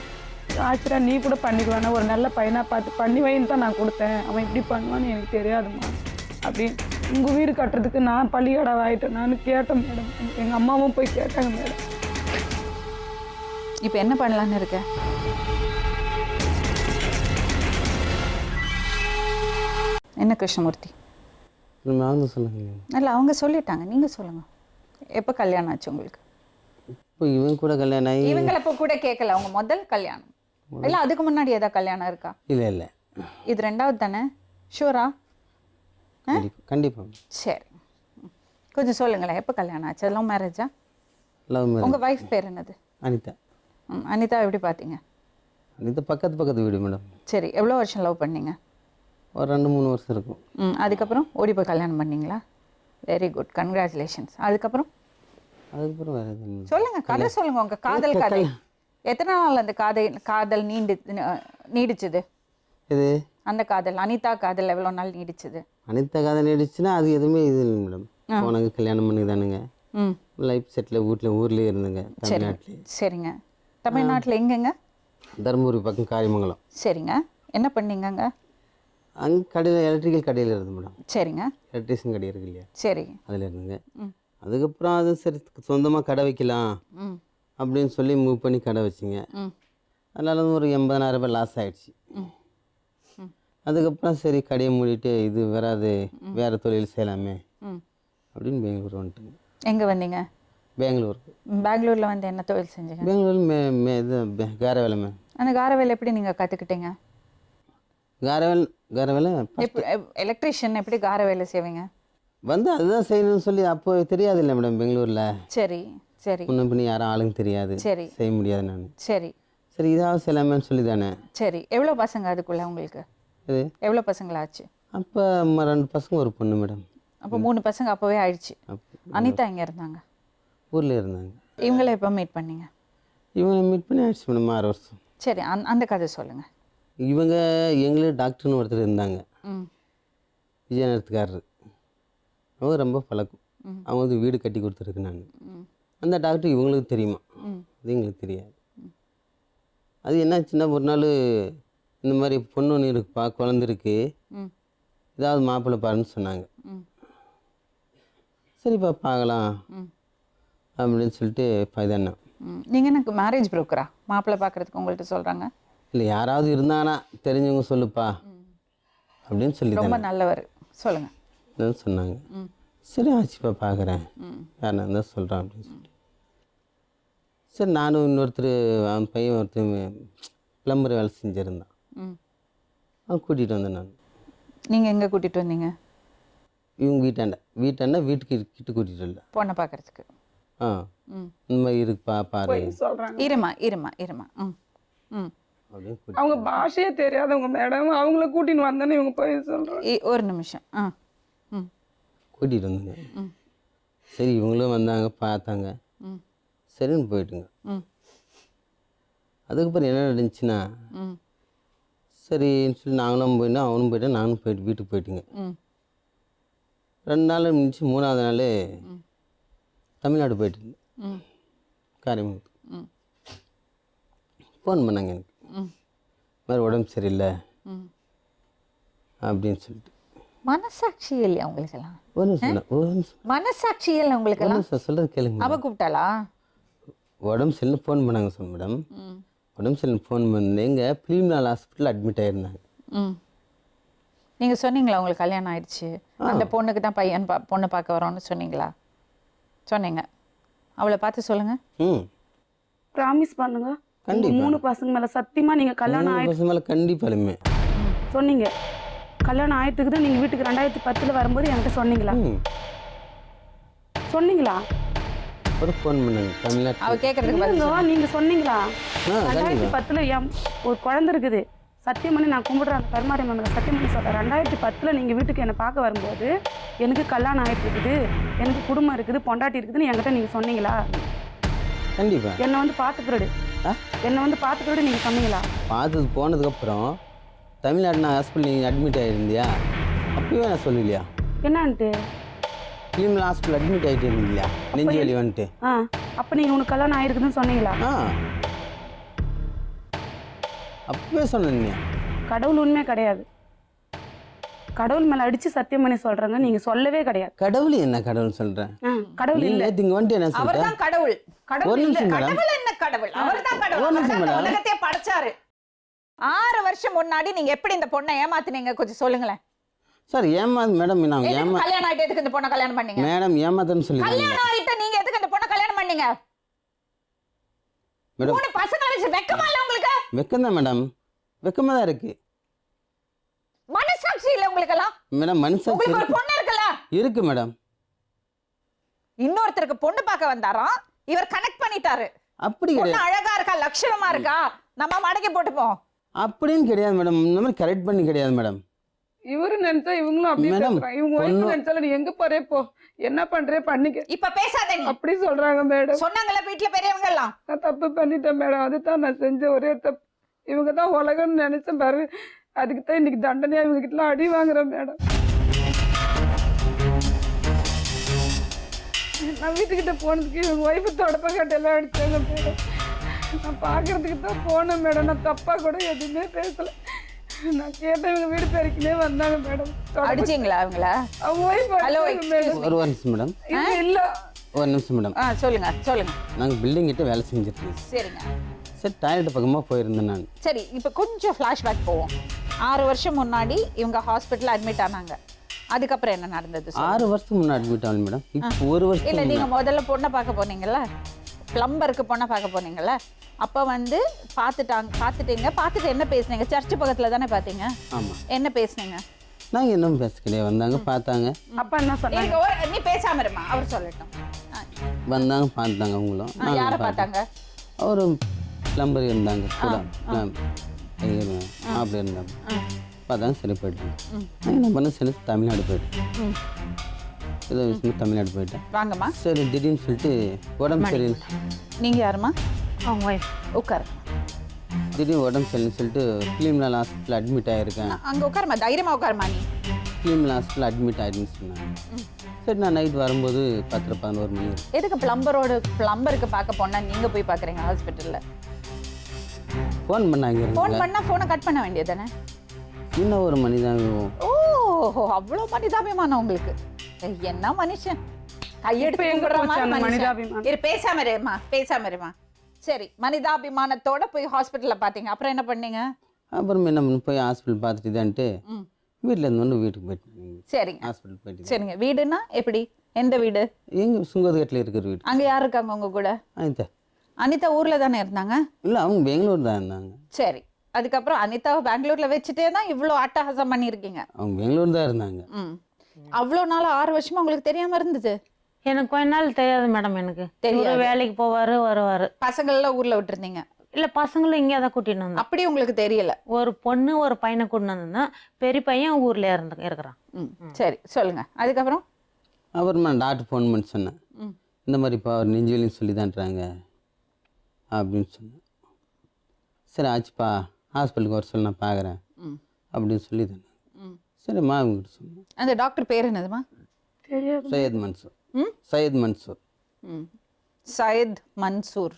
ஆச்சரா நீ கூட பண்ணிக்குவானா, ஒரு நல்ல பையனாக பார்த்து பண்ணி வைன்னு தான் நான் கொடுத்தேன், அவன் இப்படி பண்ணுவான்னு எனக்கு தெரியாதுமா அப்படின்னு. உங்கள் வீடு கட்டுறதுக்கு நான் பள்ளிக்கடை ஆகிட்டேன் நான் கேட்டேன் மேடம். எங்கள் அம்மாவும் போய் கேட்டாங்க மேடம். இப்போ என்ன பண்ணலான்னு இருக்க? என்ன கிருஷ்ணமூர்த்தி? நான் சொல்லுங்க. இல்லை, அவங்க சொல்லிட்டாங்க, நீங்கள் சொல்லுங்கள். எப்போ கல்யாணம் ஆச்சு உங்களுக்கு? இப்போ இவன் கூட கல்யாணம் ஆகி இவங்களை இப்போ கூட கேட்கல, அவங்க முதல் கல்யாணம் இல்லை அதுக்கு முன்னாடி ஏதாவது கல்யாணம் இருக்கா? இல்லை இல்லை, இது 2வது தானே? ஷூரா? கண்டிப்பாக. சரி, கொஞ்சம் சொல்லுங்களேன், எப்போ கல்யாணம் ஆச்சு? லவ் மேரேஜா? Love marriage. உங்கள் வைஃப் பேர் என்னது? அனிதா. அனிதா எப்படி பார்த்தீங்க? அனிதா பக்கத்து வீடு மேடம். சரி, எவ்வளோ வருஷம் லவ் பண்ணீங்க? ஒரு 2-3 வருஷம் இருக்கும். அதுக்கப்புறம் ஓடி போய் கல்யாணம் பண்ணீங்களா? Very good, congratulations. அதுக்கப்புறம் வேறு எதுவும் சொல்லுங்கள், கதை சொல்லுங்கள், உங்கள் காதல் கதை. எத்தனை நாள் அந்த காதல் நீடிச்சுது? இது அந்த காதல், அனிதா காதல் எவ்வளோ நாள் நீடிச்சுது? அனிதா காதல் நீடிச்சுன்னா அது எதுவுமே இது இல்லை மேடம். உனக்கு கல்யாணம் பண்ணி தானுங்க லைஃப் செட்டில் ஊர்லேயே இருந்துங்க தமிழ்நாட்டிலே. சரிங்க, தமிழ்நாட்டில் எங்கெங்க? தருமபுரி பக்கம் காரியமங்கலம். சரிங்க, என்ன பண்ணீங்கங்க அங்கே கடையில் எலக்ட்ரிக்கல் கடையில் இருந்து மேடம். சரிங்க, எலக்ட்ரிஷியன் கடை இருக்கு இல்லையா, சரி. அதில் இருந்துங்க. அதுக்கப்புறம் அது சரி சொந்தமாக கடை வைக்கலாம் அப்படின்னு சொல்லி மூவ் பண்ணி கடை வச்சுங்க. அதனால ஒரு 80,000 ரூபாய் லாஸ் ஆகிடுச்சு. அதுக்கப்புறம் சரி கடையை மூடிட்டு இது வராது, வேறு தொழில் செய்யலாமே அப்படின்னு பெங்களூர் வந்துட்டுங்க. எங்கே வந்தீங்க? பெங்களூருக்கு. பெங்களூரில் வந்து என்ன தொழில் செஞ்சீங்க? பெங்களூர் இது கார வேலை மேம். அந்த கார வேலை எப்படி நீங்கள் கற்றுக்கிட்டீங்க? கார வேலை எப்படி எலக்ட்ரிஷியன் எப்படி கார வேலை செய்வீங்க? வந்து அதுதான் செய்யணும்னு சொல்லி அப்போ தெரியாது இல்லை மேடம் பெங்களூரில். சரி சரி. முன்ன பண்ணி யாரும் ஆளுங்க தெரியாது, சரி, செய்ய முடியாது. நான் சரி சரி இதாவது செய்யலாமேன்னு சொல்லி தானே. சரி, எவ்வளோ பசங்க அதுக்குள்ளே உங்களுக்கு? இது எவ்வளோ பசங்களாச்சு? அப்போ 2 பசங்க ஒரு பொண்ணு மேடம். அப்போ 3 பசங்க அப்போவே ஆயிடுச்சு. அனிதா எங்கே இருந்தாங்க? ஊரில் இருந்தாங்க. இவங்கள எப்போ மீட் பண்ணீங்க? இவங்களை மீட் பண்ணி ஆயிடுச்சு மேடம் 6 வருஷம். சரி, அந்த கதை சொல்லுங்கள். இவங்க எங்களுக்கு டாக்டர்னு ஒருத்தர் இருந்தாங்க, விஜயநகரத்துக்காரர். அவங்க ரொம்ப பழக்கம். அவங்க வந்து வீடு கட்டி கொடுத்துருக்கு. நான் அந்த டாக்டர் இவங்களுக்கு தெரியுமா, அது எங்களுக்கு தெரியாது. அது என்னாச்சுன்னா ஒரு நாள் இந்த மாதிரி பொண்ணு ஒன்று இருக்குப்பா, குழந்தைருக்கு, ஏதாவது மாப்பிள்ளை பாருன்னு சொன்னாங்க. சரிப்பா பார்க்கலாம் அப்படின்னு சொல்லிட்டு இதாண்ணா. நீங்கள் எனக்கு மேரேஜ் ப்ரோக்கரா? மாப்பிள்ளை பார்க்குறதுக்கு உங்கள்கிட்ட சொல்கிறாங்க? இல்லை, யாராவது இருந்தானா தெரிஞ்சவங்க சொல்லுப்பா அப்படின்னு சொல்லி ரொம்ப நல்லவர், சொல்லுங்கள் சொன்னாங்க. சரி ஆச்சுப்பா பார்க்குறேன், யாரா இருந்தால் சொல்கிறேன் அப்படின்னு சொல்லிட்டு. சரி நானும் இன்னொருத்தர் அவன் பையன் ஒருத்தர் பிளம்பர் வேலை செஞ்சுருந்தான், அவன் கூட்டிகிட்டு வந்தேன். நான் நீங்கள் எங்கே கூட்டிகிட்டு வந்தீங்க? இவங்க வீட்டாண்ட வீட்டுக்கு கிட்ட கூட்டிகிட்டு வரல, பொண்ணை பார்க்குறதுக்கு. இந்த மாதிரி இருக்குப்பா பாரு சொல்கிறாங்க. இருமா அப்படின்னு அவங்க பாஷையே தெரியாதவங்க மேடம், அவங்கள கூட்டின்னு வந்தேன்னு இவங்க போய் சொல்கிறாங்க. ஒரு நிமிஷம். கூட்டிகிட்டு வந்தேங்க. சரி இவங்களும் வந்தாங்க, பார்த்தாங்க, சரின்னு போயிட்டுங்க. அதுக்கப்புறம் என்ன நடந்துச்சுன்னா, சரின்னு சொல்லி நாங்களும் போயிட்டோம், அவனும் போயிட்டோம், நானும் போயிட்டு வீட்டுக்கு போயிட்டுங்க. 2 நாள் முடிச்சு 3ஆவது நாள் தமிழ்நாடு போயிட்டு இருந்தேன், காரியமங்கலத்துக்கு. ஃபோன் பண்ணாங்க எனக்கு, மாதிரி உடம்பு சரியில்லை அப்படின்னு சொல்லிட்டு. மனசாட்சி இல்லையா உங்களுக்கெல்லாம்? ஒரு நிமிஷம் மனசாட்சி இல்லை உங்களுக்கெல்லாம்? சொல்கிறது கேளுங்க. அவ கூப்பிட்டாளா? உடம்பு சரியில்லை ஃபோன் பண்ணாங்க சொன்ன மேடம். உடம்பு சரியில்லை ஃபோன் பண்ணேன். எங்கள் பிலிம்லால் ஹாஸ்பிட்டல் அட்மிட் ஆகிருந்தாங்க. நீங்கள் சொன்னீங்களா உங்களுக்கு கல்யாணம் ஆயிடுச்சு, அந்த பொண்ணுக்கு தான் பொண்ணை பார்க்க வரோன்னு சொன்னீங்களா? சொன்னீங்க. அவளை பார்த்து சொல்லுங்கள். ப்ராமிஸ் பண்ணுங்க. கண்டிப்பா 3 பசங்க மேலே சத்தியமாக நீங்கள் கல்யாணம் ஆயிடுச்சு மேலே கண்டிப்பாலுமே சொன்னீங்க. கல்யாணம் ஆயிட்டுக்கு தான் நீங்கள் வீட்டுக்கு 2010 வரும்போது என்கிட்ட சொன்னீங்களா? சொன்னீங்களா? ஒரு ஃபோன் பண்ணாங்க தமிழ்நாட்டு. அவ கேட்குறதுக்கு நீங்கள் சொன்னீங்களா? 2010 என் ஒரு குழந்தை இருக்குது, சத்தியம் பண்ணி நான் கும்பிட்றேன், அந்த கருமாரி மேலே சத்தியம் பண்ணி சொல்கிறேன். 2010 நீங்கள் வீட்டுக்கு என்னை பார்க்க வரும்போது எனக்கு கல்யாணம் ஆகிட்டு இருக்குது, எனக்கு குடும்பம் இருக்குது, பொண்டாட்டி இருக்குதுன்னு என்கிட்ட நீங்கள் சொன்னீங்களா? கண்டிப்பாக. என்னை வந்து பார்த்துக்கிறோடு நீங்கள் சொன்னீங்களா? பார்த்து போனதுக்கப்புறம் தமிழ்நாடு ஹாஸ்பிட்டல் நீங்கள் அட்மிட் ஆகிருந்தியா, அப்பயே நான் சொல்லலையா? என்னான்ட்டு பிலிம்லால் ஹாஸ்பிட்டல் அட்மிட் ஆகிட்டு இருந்தீங்களா, நெஞ்சு வலி வந்துட்டு? அப்போ நீங்கள் உனக்கு கல்யாணம் ஆகிருக்குதுன்னு சொன்னீங்களா? அப்பவே சொன்னீங்க. கடவுள் உண்மையே கிடையாது. கடவுள் மேல அடிச்சு சத்தியம் பண்ணி சொல்றேங்க, நீங்க சொல்லவே கிடையாது. கடவுள் என்ன கடவுள் சொல்கிறேன்? கடவுள் நீ இல்ல. நேற்று இங்கே வந்துட்டு என்ன சொல்கிறேன்? அவர்தான் கடவுள். கடவுள் ஒரு இல்ல. நிமிஷம் மேடம். கடவுள் என்ன கடவுள்? அவர்தான் கடவுள். ஒரு நிமிஷம் அவர்தான் இந்த மேடம். உலகத்தையே படைச்சாரு. 6 வருஷம் முன்னாடி நீங்க எப்படி இந்த பொண்ணை ஏமாத்துனீங்க கொஞ்சம் சொல்லுங்களேன். சார் மேடம் நான் எதுக்கு கல்யாணம் ஆயிட்டு எதுக்கு இந்த பொண்ணை கல்யாணம் பண்ணீங்க? மேடம் ஏமாத்தன்னு சொல்லி கல்யாணம் ஆயிட்டு நீங்க எதுக்கு இந்த பொண்ணை கல்யாணம் பண்ணீங்க? மேடம் 3 பசங்களை வச்சு வெக்கமா இல்ல உங்களுக்கு? வெக்கம் தான் மேடம், வெக்கமாக தான் இருக்குது மனசாட்சி இல்ல உங்களுக்கு எல்லாம்? மேடம். மனுஷன் உங்களுக்கு ஒரு பொண்ணு இருக்குல்ல? இருக்கு மேடம். இன்னொருத்தருக்கு பொண்ணு பார்க்க வந்தாராம், இவர் கனெக்ட் பண்ணிட்டாரு. அப்படி பொண்ணு கிடையாது, அழகா இருக்கா, லட்சணமா இருக்கா, நம்ம மடக்கி போட்டுப்போம். அப்படின்னு கிடையாது மேடம். இந்த மாதிரி கரெக்ட் பண்ணி கிடையாது மேடம். இவரு நினைச்சா இவங்களும் அப்படியே மேடம், பேசுறாங்க. இவங்க ஒய்ஃப் பொண்ணு- நினைச்சாலும் நீ எங்க போறே போ, என்ன பண்றே பண்ணிக்க, இப்ப பேசாத நீ. அப்படி சொல்றாங்க மேடம். சொன்னாங்கல்ல வீட்டுல பெரியவங்க எல்லாம். நான் தப்பு பண்ணிட்டேன் மேடம், அதுதான் நான் செஞ்ச ஒரே தப்பு. இவங்க தான் உலகம்னு நினைச்சேன் பாரு, அதுக்கு தான் இன்னைக்கு தண்டனையா இவங்க கிட்ட அடி வாங்குறேன் மேடம். நான் வீட்டுக்கிட்ட போனதுக்கு இவங்க ஒய்ஃபு தொடப்ப கட்டையெல்லாம் அடிச்சாங்க மேடம். நான் பார்க்கறதுக்கு தான் போனேன் மேடம், நான் தப்பா கூட எதுவுமே பேசல. நான் கேட்டேன், இவங்க வீடு பெருக்கினே வந்தாங்க மேடம். அடிச்சீங்களா அவங்கள? அவங்க ஒய்ஃப் Hello, மேடம். ஒரு நிமிஷம் மேடம், இல்ல ஒரு நிமிஷம் மேடம். சொல்லுங்க சொல்லுங்க. நாங்கள் பில்டிங் கிட்ட வேலை செஞ்சுருக்கோம். சரிங்க. சரி, டாய்லெட் பக்கமாக போயிருந்தேன் நான். சரி, இப்போ கொஞ்சம் ஃப்ளாஷ்பேக் போவோம். 6 வருஷம் முன்னாடி இவங்க ஹாஸ்பிட்டல் அட்மிட் ஆனாங்க. அதுக்கப்புறம் என்ன நடந்தது? 6 வருஷத்துக்கு முன்னாடி அட்மிட் ஆகல மேடம். இப்போ ஒரு இல்லை, வருஷம் நீங்க முதல்ல பொண்ணை பார்க்க போனீங்கல்ல, பிளம்பருக்கு பொண்ணை பார்க்க போனீங்கல்ல, அப்போ வந்து பார்த்துட்டு என்ன பேசுனீங்க? சர்ச்சு பக்கத்துல தானே பார்த்தீங்க? ஆமாம். என்ன பேசுனீங்க? நாங்கள் இன்னும் பேச கிடையாது. வந்தாங்க, பார்த்தாங்க, அப்பா என்ன சொன்னாங்க? நீ பேசாம இருமா, அவர் சொல்லட்டும். வந்தாங்க, பார்த்தாங்க. அவங்களும் யாரை பார்த்தாங்க? அவர் பிளம்பர் இருந்தாங்க கூட, அப்படி இருந்தாங்க. பார்த்தாங்க, சரி போயிட்டேன். நான் என்ன பண்ண, சரி தமிழ்நாடு போயிட்டேன். ஏதோ விஷயமா தமிழ்நாடு போயிட்டேன். வாங்கம்மா. சரி, திடீர்னு சொல்லிட்டு உடம்பு சரியில்லை. நீங்க யாருமா? அவங்க ஒய்ஃப். உட்கார். திடீர்னு உடம்பு சரியில்லைன்னு சொல்லிட்டு ஃபிலிம்லால் ஹாஸ்பிட்டல் அட்மிட் ஆகிருக்கேன். அங்க உட்காருமா, தைரியமா உட்காருமா. நீ ஃபிலிம்லால் ஹாஸ்பிட்டல் அட்மிட் ஆகிடுன்னு சொன்னாங்க. சரி, நான் நைட் வரும்போது 10-11 மணி இருக்கும். எதுக்கு பிளம்பருக்கு பார்க்க போனா நீங்க போய் பார்க்குறீங்க ஹாஸ்பிட்டல்ல? ஃபோன் பண்ணாங்க. ஃபோன் பண்ணா ஃபோனை கட் பண்ண வேண்டியதானே? இன்னும் ஒரு மணி தான். ஓ, அவ்வளோ மனிதாபிமானம் உங்களுக்கு. என்ன மனுஷன், கையெடுத்து எங்க கும்பிடுற போச்சு மாதிரி அந்த மனுஷன். மனிதாபிமானம்? இரு, பேசாம இருமா. சரி, மனிதாபிமானத்தோட போய் ஹாஸ்பிட்டல்ல பார்த்தீங்க, அப்புறம் என்ன பண்ணீங்க? அப்புறம் என்ன பண்ண, போய் ஹாஸ்பிட்டல் பார்த்துட்டு தான்ட்டு வீட்டில் இருந்து வீட்டுக்கு போயிட்டு சரிங்க. ஹாஸ்பிட்டல் போயிட்டு. சரிங்க. வீடுனா எப்படி, எந்த வீடு? எங்கள் சுங்கத்துக்கட்டில் இருக்கிற வீடு. அங்கே யார் இருக்காங்க உங்க கூட? அனிதா. அனிதா ஊர்ல தானே இருந்தாங்க? இல்லை, அவங்க பெங்களூர் தான் இருந்தாங்க. சரி, அதுக்கப்புறம் அனிதாவை பெங்களூர்ல வச்சுட்டே தான் இவ்வளோ அட்டகாசம் பண்ணியிருக்கீங்க. அவங்க பெங்களூர் தான் இருந்தாங்க. அவ்வளோ நாள் 6 வருஷமா உங்களுக்கு தெரியாம இருந்தது? எனக்கு கொஞ்ச நாள் தெரியாது மேடம். எனக்கு தெரியாது. இவரு வேலைக்கு போவாரு வருவாரு. பசங்களெல்லாம் ஊர்ல விட்டுருந்தீங்க? இல்லை, பசங்களும் இங்கே தான் கூட்டிட்டு வந்தோம். அப்படி உங்களுக்கு தெரியல? ஒரு பொண்ணு ஒரு பையனை கூட்டிட்டு வந்தோம்னா, பெரிய பையன் ஊர்ல இருக்கிறான். சரி, சொல்லுங்க. அதுக்கப்புறம் அப்புறமா டாக்டர் ஃபோன் பண்ணி சொன்னேன், இந்த மாதிரிப்பா அவர் நெஞ்சு வலின்னு சொல்லி தான்றாங்க அப்படின்னு சொன்னேன். சரி ஆச்சுப்பா, ஹாஸ்பிட்டலுக்கு வர சொல்லி நான் பார்க்குறேன் அப்படின்னு சொல்லி தானே. சரிம்மா, அவங்ககிட்ட சொன்னேன். அந்த டாக்டர் பேர் என்னதுமா? தெரியாது. சையத் மன்சூர். சையத் மன்சூர். சையத் மன்சூர்.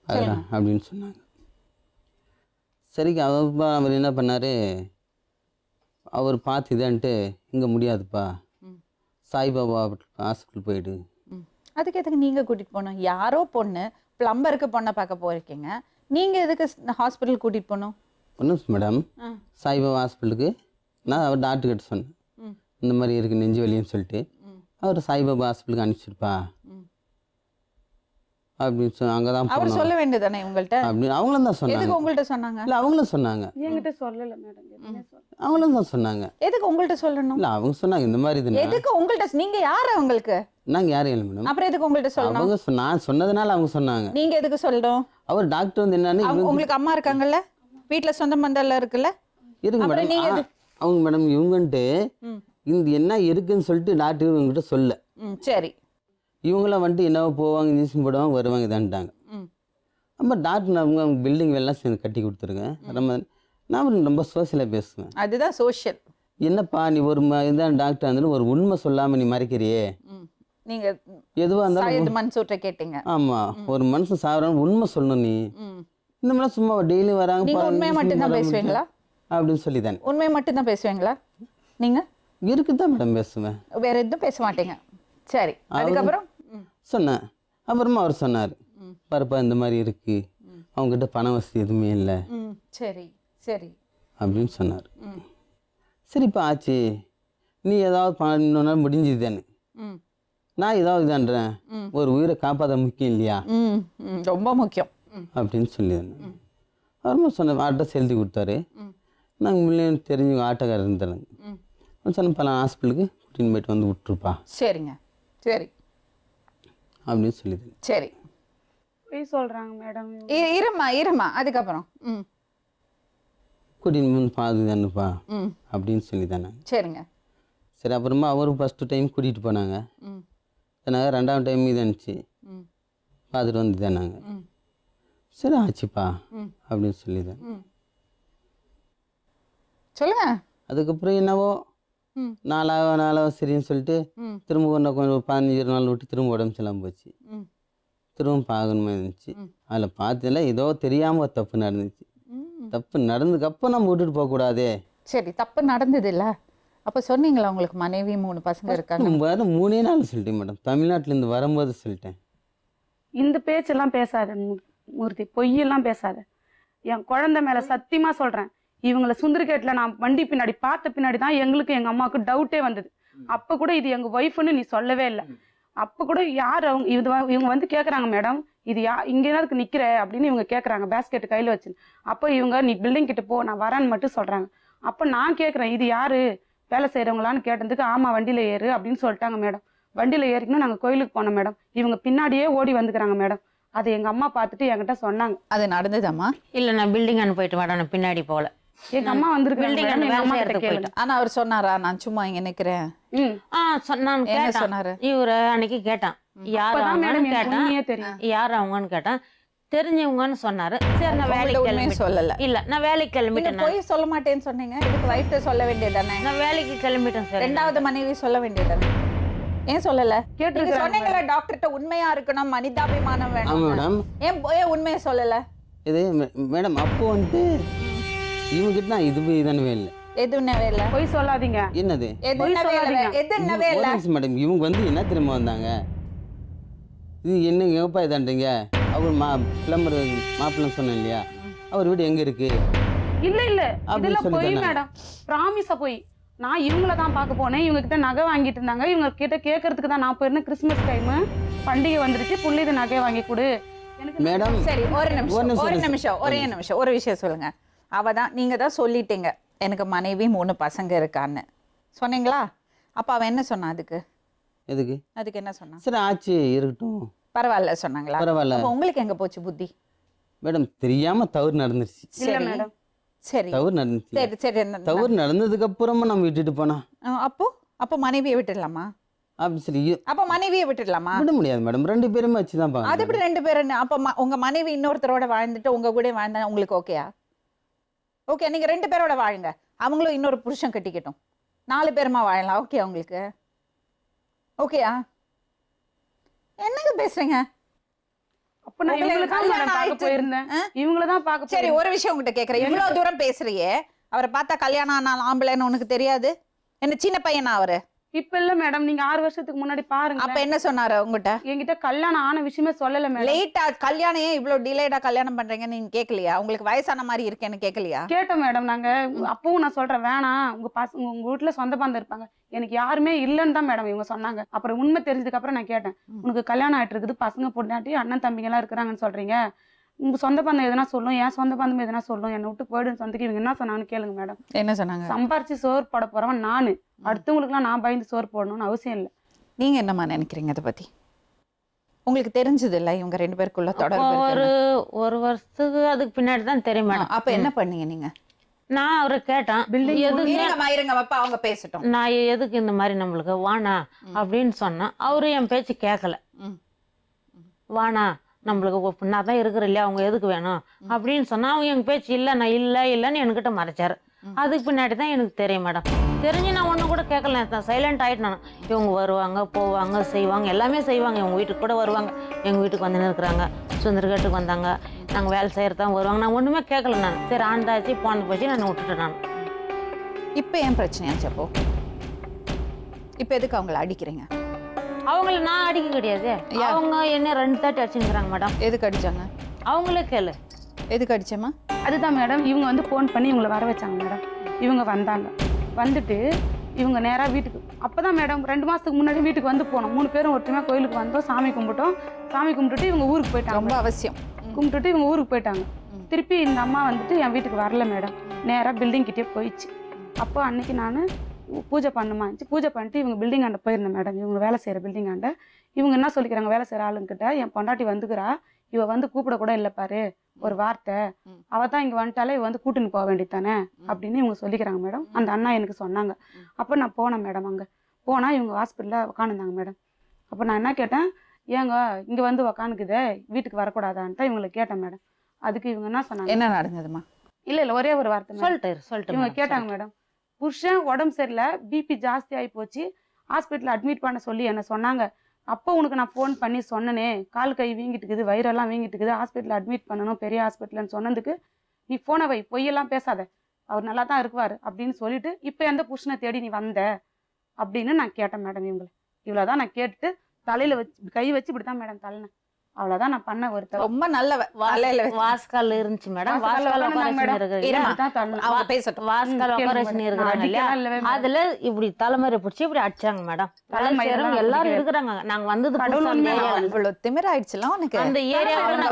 பார்க்குறேன் அப்படின்னு சொன்னாங்க. சரிக்கு அவர் என்ன பண்ணார், அவர் பார்த்து இதான்ட்டு இங்கே முடியாதுப்பா, சாய்பாபா ஹாஸ்பிட்டல் போயிடு. அதுக்கு எதுக்கு நீங்க கூட்டிட்டு போகணும்? யாரோ பொண்ணு பிளம்பருக்கு பொண்ணை பார்க்க போயிருக்கீங்க, நீங்க எதுக்கு ஹாஸ்பிட்டல் கூட்டிட்டு போகணும்? ஒன்றும் மேடம், சாய்பாபா ஹாஸ்பிட்டலுக்கு நான் அவர் டாக்டர்கிட்ட சொன்னேன், இந்த மாதிரி இருக்குது நெஞ்சு வலின்னு சொல்லிட்டு. அவர் சாய்பாபா ஹாஸ்பிட்டலுக்கு அனுப்பிச்சிருப்பா அப்படின்னு சொல்லி அங்கே தான் அவர் போனோம் சொல்ல வேண்டியதானே உங்கள்கிட்ட? அப்படின்னு அவங்களும் தான் சொன்னாங்க. எதுக்கு உங்கள்கிட்ட சொன்னாங்க? இல்லை, அவங்களும் சொன்னாங்க. என்கிட்ட சொல்லல மேடம், எதுவுமே சொல்லல. அவங்களும் தான் சொன்னாங்க. எதுக்கு உங்கள்கிட்ட சொல்லணும்? இல்லை, அவங்க சொன்னாங்க இந்த மாதிரி இதுனா. எதுக்கு உங்கள்கிட்ட? நீங்க யாரு அவங்களுக்கு? நாங்கள் யாரும் இல்லை மேடம். அப்புறம் எதுக்கு உங்கள்கிட்ட சொல்லணும்? அவங்க நான் சொன்னதுனால அவங்க சொன்னாங்க. நீங்க எதுக்கு சொல்லணும்? அவர் டாக்டர் வந்து என்னன்னு உங்களுக்கு அம்மா இருக்காங்கல்ல, வீட்டுல சொந்த பந்தம் இருக்குல்ல, இருக்கு அப்புறம் நீங்க மேடம். அவங்க மேடம் இவங்கன்ட்டு இந்த என்ன இருக்குன்னு சொல்லிட்டு டாக்டர் இவங்ககிட்ட சொல்ல. சரி, இவங்களாம் வந்துட்டு என்னவோ போவாங்க, இன்ஜெக்ஷன் போடுவாங்க, வருவாங்க இதான்ட்டாங்க. அப்போ டாக்டர் அவங்க பில்டிங் எல்லாம் சேர்ந்து கட்டி கொடுத்துருங்க. நான் ரொம்ப சோசியலாக பேசுவேன். அதுதான் சோஷியல். என்னப்பா நீ ஒரு இதான் டாக்டர் இருந்தாலும் ஒரு உண்மை சொல்லாமல் நீ மறைக்கிறியே. நீங்க எதுவாக இருந்தாலும் சையத் மன்சூர்ட்ட கேட்டீங்க? ஆமாம், ஒரு மனுஷன் சாவறான்னு உண்மை சொல்லணும். நீ இந்த மாதிரி சும்மா டெய்லி வராங்க. நீங்க உண்மையை மட்டும்தான் பேசுவீங்களா? அப்படின்னு சொல்லிதானே. உண்மை மட்டும் தான் பேசுவீங்களா நீங்க? இருக்குது தான் மேடம் பேசுவேன், வேற எதுவும் பேச மாட்டீங்க. சரி, அதுக்கப்புறம் சொன்னேன். அப்புறமா அவர் சொன்னார், பாருப்பா இந்த மாதிரி இருக்குது, அவங்ககிட்ட பண வசதி எதுவுமே இல்லை சரி சரி அப்படின்னு சொன்னார். சரிப்பா ஆச்சு, நீ ஏதாவது இன்னொரு நாள் முடிஞ்சது தானே, நான் ஏதாவது இதான்றேன், ஒரு உயிரை காப்பாற்ற முக்கியம் இல்லையா ரொம்ப முக்கியம் அப்படின்னு சொல்லியிருந்தேன். அப்புறமா சொன்ன அட்ரஸ் எழுதி கொடுத்தாரு. நாங்கள் முன்னே தெரிஞ்சு ஆட்டோக்காரர் இருந்தாங்க. சொன்ன பல ஹாஸ்பிட்டலுக்கு கூட்டின்னு போயிட்டு வந்து விட்டுருப்பா. சரிங்க சரி அப்படின்னு சொல்லிடுங்க. சரி போய் சொல்கிறாங்க மேடம். இருமா அதுக்கப்புறம் கூட்டின்னு வந்து பார்த்து தானுப்பா அப்படின்னு சொல்லி தானே. சரிங்க சரி, அப்புறமா அவரும் ஃபஸ்ட்டு டைம் கூட்டிகிட்டு போனாங்க. நாங்கள் 2வது டைம் இது இருந்துச்சு, பார்த்துட்டு வந்து தானாங்க. சரி ஆச்சுப்பா அப்படின்னு சொல்லி தான். சொல்லுங்க. அதுக்கப்புறம் என்னவோ நாளாக சரின்னு சொல்லிட்டு திரும்ப கொஞ்சம் 15 நாள் விட்டு திரும்ப உடம்பு சரியில்லாமல் போச்சு. திரும்ப பார்க்கணுமா இருந்துச்சு. அதில் பார்த்ததில்ல ஏதோ தெரியாமல் தப்பு நடந்துச்சு. தப்பு நடந்ததுக்கப்புறம் நம்ம விட்டுட்டு போகக்கூடாதே. சரி, தப்பு நடந்தது இல்லை. அப்போ சொன்னீங்களா உங்களுக்கு மனைவி 3 பசங்க இருக்காங்க? வேறு 3 நாள் சொல்லிட்டேன் மேடம், தமிழ்நாட்டிலேருந்து வரும்போது சொல்லிட்டேன். இந்த பேச்செல்லாம் பேசாத மூர்த்தி, பொய்யெல்லாம் பேசாத. என் குழந்தை மேலே சத்தியமாக சொல்கிறேன், இவங்களை சுந்தரிகேட்டில் நான் வண்டி பின்னாடி பார்த்த பின்னாடி தான் எங்களுக்கு எங்கள் அம்மாவுக்கு டவுட்டே வந்தது. அப்போ கூட இது எங்கள் ஒய்ஃப்னு நீ சொல்லவே இல்லை. அப்போ கூட யார் அவங்க இவங்க வந்து கேட்குறாங்க, மேடம் இது இங்கே தான் நிற்கிற அப்படின்னு இவங்க கேட்குறாங்க, பேஸ்கெட்டு கையில் வச்சு. அப்போ இவங்க நீ பில்டிங் கிட்ட போ, நான் வரேன்னு மட்டும் சொல்கிறாங்க. அப்போ நான் கேட்குறேன், இது யார் வேலை செய்கிறவங்களான்னு கேட்டதுக்கு ஆமாம் வண்டியில் ஏறு அப்படின்னு சொல்லிட்டாங்க மேடம். வண்டியில் ஏறிக்கணும் நாங்கள் கோயிலுக்கு போனோம் மேடம். இவங்க பின்னாடியே ஓடி வந்துக்கிறாங்க மேடம். அதை எங்கள் அம்மா பார்த்துட்டு என்கிட்ட சொன்னாங்க. அது நடந்ததாம்மா? இல்லை, நான் பில்டிங் போயிட்டு மேடம், நான் பின்னாடி போகல. எங்கள் அம்மா வந்துருக்கு. ஆனா அவர் சொன்னாரா நான் சும்மா இங்க நிக்கிறேன்? நான் சொன்னாரு இவரு அன்னைக்கு கேட்டான், யார் அவங்கன்னு கேட்டான், யார் அவங்கன்னு கேட்டான். தெரிஞ்சவங்கன்னு சொன்னாரு. சரி, நான் வேலைக்கு கிளம்பி சொல்லல. இல்ல, நான் வேலைக்கு கிளம்பிட்டேன். போய் சொல்ல மாட்டேன்னு சொன்னீங்க, இதுக்கு வைஃப்ட்ட சொல்ல வேண்டியதானே? நான் வேலைக்கு கிளம்பிட்டேன் சார். 2வது மனைவி சொல்ல வேண்டியதானே? ஏன் சொல்லல? கேட்டு சொன்னீங்களா டாக்டர்கிட்ட உண்மையா இருக்கணும், மனிதாபிமானம் வேணும். ஏன் உண்மையை சொல்லல? இது மேடம் அப்போ வந்து இவங்கிட்ட நான் இது தானே இல்லை, எதுவுமே இல்லை. போய் சொல்லாதீங்க. என்னது எதுவுமே இல்லை மேடம். இவங்க வந்து என்ன திரும்ப வந்தாங்க, இது என்ன எங்கப்பா இதான்றீங்க, அவர் பிளம்பர் மாப்பிள்ளை சொன்னேன் இல்லையா, அவர் வீடு எங்க இருக்கு? இல்ல இல்ல இதெல்லாம் போய் மேடம், ப்ராமிஸா போய் நான் இவங்கள தான் பார்க்க போனேன். இவங்க கிட்ட நகை வாங்கிட்டு இருந்தாங்க. இவங்க கிட்ட கேட்கறதுக்கு தான் நான் போயிருந்தேன். கிறிஸ்மஸ் டைம் பண்டிகை வந்துருச்சு, புள்ளிது நகை வாங்கி கொடு எனக்கு மேடம். சரி, ஒரே நிமிஷம் ஒரு விஷயம் சொல்லுங்க. அவதான் நீங்க தான் சொல்லிட்டீங்க எனக்கு மனைவி 3 பசங்க இருக்கான்னு சொன்னீங்களா? அப்ப அவன் என்ன சொன்னா? அதுக்கு என்ன சொன்னா? சரி ஆச்சு இருக்கட்டும் பரவாயில்ல சொன்னாங்களா? பரவாயில்ல. உங்களுக்கு எங்க போச்சு புத்தி? மேடம் தெரியாம தவறு நடந்துருச்சு. இல்ல மேடம், சரி தவறு நடந்துச்சு. சரி சரி, தவறு நடந்ததுக்கு அப்புறமா நம்ம விட்டுட்டு போனா அப்போ மனைவியை விட்டுடலாமா? அப்படி சரி, அப்ப மனைவியை விட்டுடலாமா? விட முடியாது மேடம், 2 பேருமே வச்சுதான் பாருங்க. அது எப்படி 2 பேரும்? அப்ப உங்க மனைவி இன்னொருத்தரோட வாழ்ந்துட்டு உங்க கூட வாழ்ந்தா உங்களுக்கு ஓகேயா? ஓகே, நீங்க 2 பேரோட வாழுங்க, அவங்களும் இன்னொரு புருஷன் கட்டிக்கட்டும், 4 பேருமா வாழலாம். ஓகே உங்களுக்கு? ஓகேயா? என்னங்க பேசுறீங்க? அப்ப நான் இவங்களை தான் பார்க்க போயிருந்தேன். இவங்களை தான் பார்க்க. சரி, ஒரு விஷயம் உங்ககிட்ட கேட்கறேன். இவ்வளவு தூரம் பேசுறியே, அவரை பார்த்தா கல்யாணம் ஆன ஆம்பளைன்னு உனக்கு தெரியாது? என்ன சின்ன பையனா அவரு? இப்ப இல்ல மேடம், நீங்க 6 வருஷத்துக்கு முன்னாடி பாருங்க. அப்ப என்ன சொன்னாரு உங்ககிட்ட? என்கிட்ட கல்யாணம் ஆன விஷயமே சொல்லல மேடம். லேட்டா கல்யாணம், ஏன் இவ்வளவு டிலேடா கல்யாணம் பண்றீங்க நீங்க கேட்கலையா? உங்களுக்கு வயசான மாதிரி இருக்கேன்னு கேட்கலையா? கேட்டேன் மேடம். நாங்க அப்பவும் நான் சொல்றேன், வேணாம், உங்க பசங்க உங்க வீட்டுல சொந்த பந்தம் இருப்பாங்க, எனக்கு யாருமே இல்லைன்னு தான் மேடம் இவங்க சொன்னாங்க. அப்புறம் உண்மை தெரிஞ்சதுக்கு அப்புறம் நான் கேட்டேன், உனக்கு கல்யாணம் ஆயிட்டு இருக்குது, பசங்க பொண்ணாட்டி அண்ணன் தம்பிங்க எல்லாம் இருக்கிறாங்கன்னு சொல்றீங்க, உங்க சொந்த பந்தம் எதனா சொல்லும், என் சொந்த பந்தம் எதனா சொல்லும், என்னை விட்டு போயிடுன்னு சொந்தக்கு இவங்க என்ன சொன்னாங்கன்னு கேளுங்க மேடம். என்ன சொன்னாங்க? சம்பாரிச்சு சோறு போட போறவன் நானு, அடுத்தவங்களுக்குலாம் நான் பயந்து சோறு போடணும்னு அவசியம் இல்லை. நீங்க என்னம்மா நினைக்கிறீங்க அதை பத்தி? உங்களுக்கு தெரிஞ்சது இல்ல இவங்க 2 பேருக்குள்ள தொடர்பு? ஒரு வருஷத்துக்கு அதுக்கு பின்னாடி தான் தெரியும் மேடம். அப்ப என்ன பண்ணீங்க நீங்க? நான் அவரை கேட்டேன், அவங்க பேசட்டும், நான் எதுக்கு இந்த மாதிரி நம்மளுக்கு வானா அப்படின்னு சொன்னேன். அவரு என் பேச்சு கேட்கல. வானா நம்மளுக்கு நான் தான் இருக்கிற இல்லையா, அவங்க எதுக்கு வேணும் அப்படின்னு சொன்னா அவங்க எங்க பேச்சு இல்லை, நான் இல்லை இல்லைன்னு என்கிட்ட மறைச்சாரு. அதுக்கு பின்னாடி தான் எனக்கு தெரியும் மேடம். தெரிஞ்சு நான் ஒன்றும் கூட கேட்கல, நான் சைலண்ட் ஆகிட்டு. நான் இவங்க வருவாங்க போவாங்க செய்வாங்க எல்லாமே செய்வாங்க. இவங்க வீட்டுக்கு கூட வருவாங்க, எங்கள் வீட்டுக்கு வந்துன்னு இருக்கிறாங்க, சுந்தரகேட்டுக்கு வந்தாங்க, நாங்கள் வேலை செய்கிறதான் வருவாங்க. நான் ஒன்றுமே கேட்கல. நான் சரி ஆண்டாச்சு போன போச்சு நான் விட்டுட்டேன். நான் இப்போ ஏன் பிரச்சனையாச்சு அப்போ? இப்போ எதுக்கு அவங்கள அடிக்கிறீங்க? அவங்கள நான் அடிக்க கிடையாது, அவங்க என்ன 2 தாட்டி அடிச்சுக்கிறாங்க மேடம். எதுக்கு அடிச்சாங்க? அவங்களே கேளு. எதுக்கு அடிச்சேம்மா? அதுதான் மேடம், இவங்க வந்து ஃபோன் பண்ணி இவங்களை வர வச்சாங்க மேடம். இவங்க வந்தாங்க, வந்துட்டு இவங்க நேராக வீட்டுக்கு, அப்போ தான் மேடம் 2 மாதத்துக்கு முன்னாடி வீட்டுக்கு வந்து போனோம். 3 பேரும் ஒருத்தமாக கோயிலுக்கு வந்தோம், சாமி கும்பிட்டோம். சாமி கும்பிட்டுட்டு இவங்க ஊருக்கு போயிட்டாங்க. ரொம்ப அவசியம். கும்பிட்டுட்டு இவங்க ஊருக்கு போயிட்டாங்க. திருப்பி இந்த அம்மா வந்துட்டு என் வீட்டுக்கு வரல மேடம், நேராக பில்டிங் கிட்டே போயிடுச்சு. அப்போ அன்னைக்கு நான் பூஜை பண்ணுமா இருந்துச்சு, பூஜை பண்ணிட்டு இவங்க பில்டிங் ஆண்ட போயிருந்தேன் மேடம். இவங்க வேலை செய்கிற பில்டிங் ஆண்ட இவங்க என்ன சொல்லிக்கிறாங்க, வேலை செய்கிற ஆளுங்கிட்ட, என் பொண்டாட்டி வந்துக்கிறா, இவ வந்து கூப்பிட கூட இல்லை பாரு ஒரு வார்த்தை, அவள் தான் இங்கே வந்துட்டாலே இவ வந்து கூட்டின்னு போக வேண்டியதானே அப்படின்னு இவங்க சொல்லிக்கிறாங்க மேடம். அந்த அண்ணா எனக்கு சொன்னாங்க. அப்போ நான் போனேன் மேடம். அங்கே போனால் இவங்க ஹாஸ்பிட்டலில் உட்காந்துருந்தாங்க மேடம். அப்போ நான் என்ன கேட்டேன், ஏங்க இங்கே வந்து உக்காந்துக்குதே வீட்டுக்கு வரக்கூடாதான்ட்டு இவங்களை கேட்டேன் மேடம். அதுக்கு இவங்க என்ன சொன்னாங்க, என்ன நடந்ததுமா? இல்லை ஒரே ஒரு வார்த்தை சொல்லிட்டு இவங்க கேட்டாங்க மேடம், புருஷன் உடம்பு சரியில்லை, பிபி ஜாஸ்தி ஆகி போச்சு, ஹாஸ்பிட்டலில் அட்மிட் பண்ண சொல்லி என்ன சொன்னாங்க. அப்போ உனக்கு நான் ஃபோன் பண்ணி சொன்னனே, கால் கை வீங்கிட்டு இருக்குது, வயிறெல்லாம் வீங்கிட்டு இருக்குது, ஹாஸ்பிட்டலில் அட்மிட் பண்ணணும் பெரிய ஹாஸ்பிட்டல்னு சொன்னதுக்கு நீ ஃபோனை வை, பொய்யெல்லாம் பேசாத, அவர் நல்லா தான் இருக்குவார் அப்படின்னு சொல்லிட்டு இப்போ எந்த புருஷனை தேடி நீ வந்த அப்படின்னு நான் கேட்டேன் மேடம். இவங்களை இவ்வளோதான் நான் கேட்டுட்டு தலையில் வச்சு கை வச்சு இப்படி தான் மேடம் தள்ளினேன். அவ்வளோதான் நான் பண்ண ஒரு ரொம்ப நல்ல வாஸ்கால் இருந்துச்சு மேடம். வாஸ்கால் ஆபரேஷன் இருக்கிறாங்க, அதுல இப்படி தலைமுறை பிடிச்சி இப்படி அடிச்சாங்க மேடம். தலைமையிலும் எல்லாரும் இருக்கிறாங்க. நாங்க வந்தது இவ்வளவு திமிராயிடுச்சுல உனக்கு. அந்த ஏரியா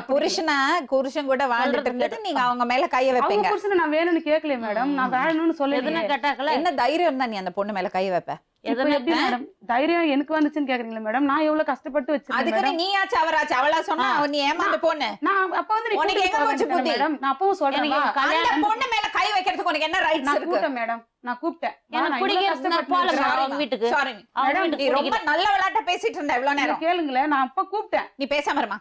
புருஷன் கூட வாழ்ந்துட்டு இருந்தது, நீங்க அவங்க மேல கைய வைப்பீங்க. புருஷனை நான் வேணும்னு கேட்கல மேடம், நான் வேணும்னு சொல்லி எதுனா கேட்டாக்கல. என்ன தைரியம் தான் நீ அந்த பொண்ணு மேல கைய வைப்ப? மேடம் தைரியம் எனக்கு வந்துச்சுன்னு கேக்குறீங்களா மேடம்? நான் எவ்வளவு கஷ்டப்பட்டு வச்சிருக்கேன். அதுக்கு நீயாச்சு அவராச்சு அவளா சொன்னா நீ ஏமாந்து போன. நான் அப்ப வந்து உனக்கு எங்க போச்சு புத்தி? மேடம் நான் அப்பவும் சொல்றேன், அந்த பொண்ணு மேல கை வைக்கிறதுக்கு உனக்கு என்ன ரைட்ஸ் இருக்கு? கூப்பிட்டேன் மேடம், நான் கூப்பிட்டேன். எனக்கு பிடிக்காத போல அவங்க வீட்டுக்கு. சாரி மேடம், நீ ரொம்ப நல்ல விளையாட்ட பேசிட்டு இருந்த இவ்வளவு நேரம். கேளுங்களே, நான் அப்ப கூப்பிட்டேன், நீ பேசாம இருமா.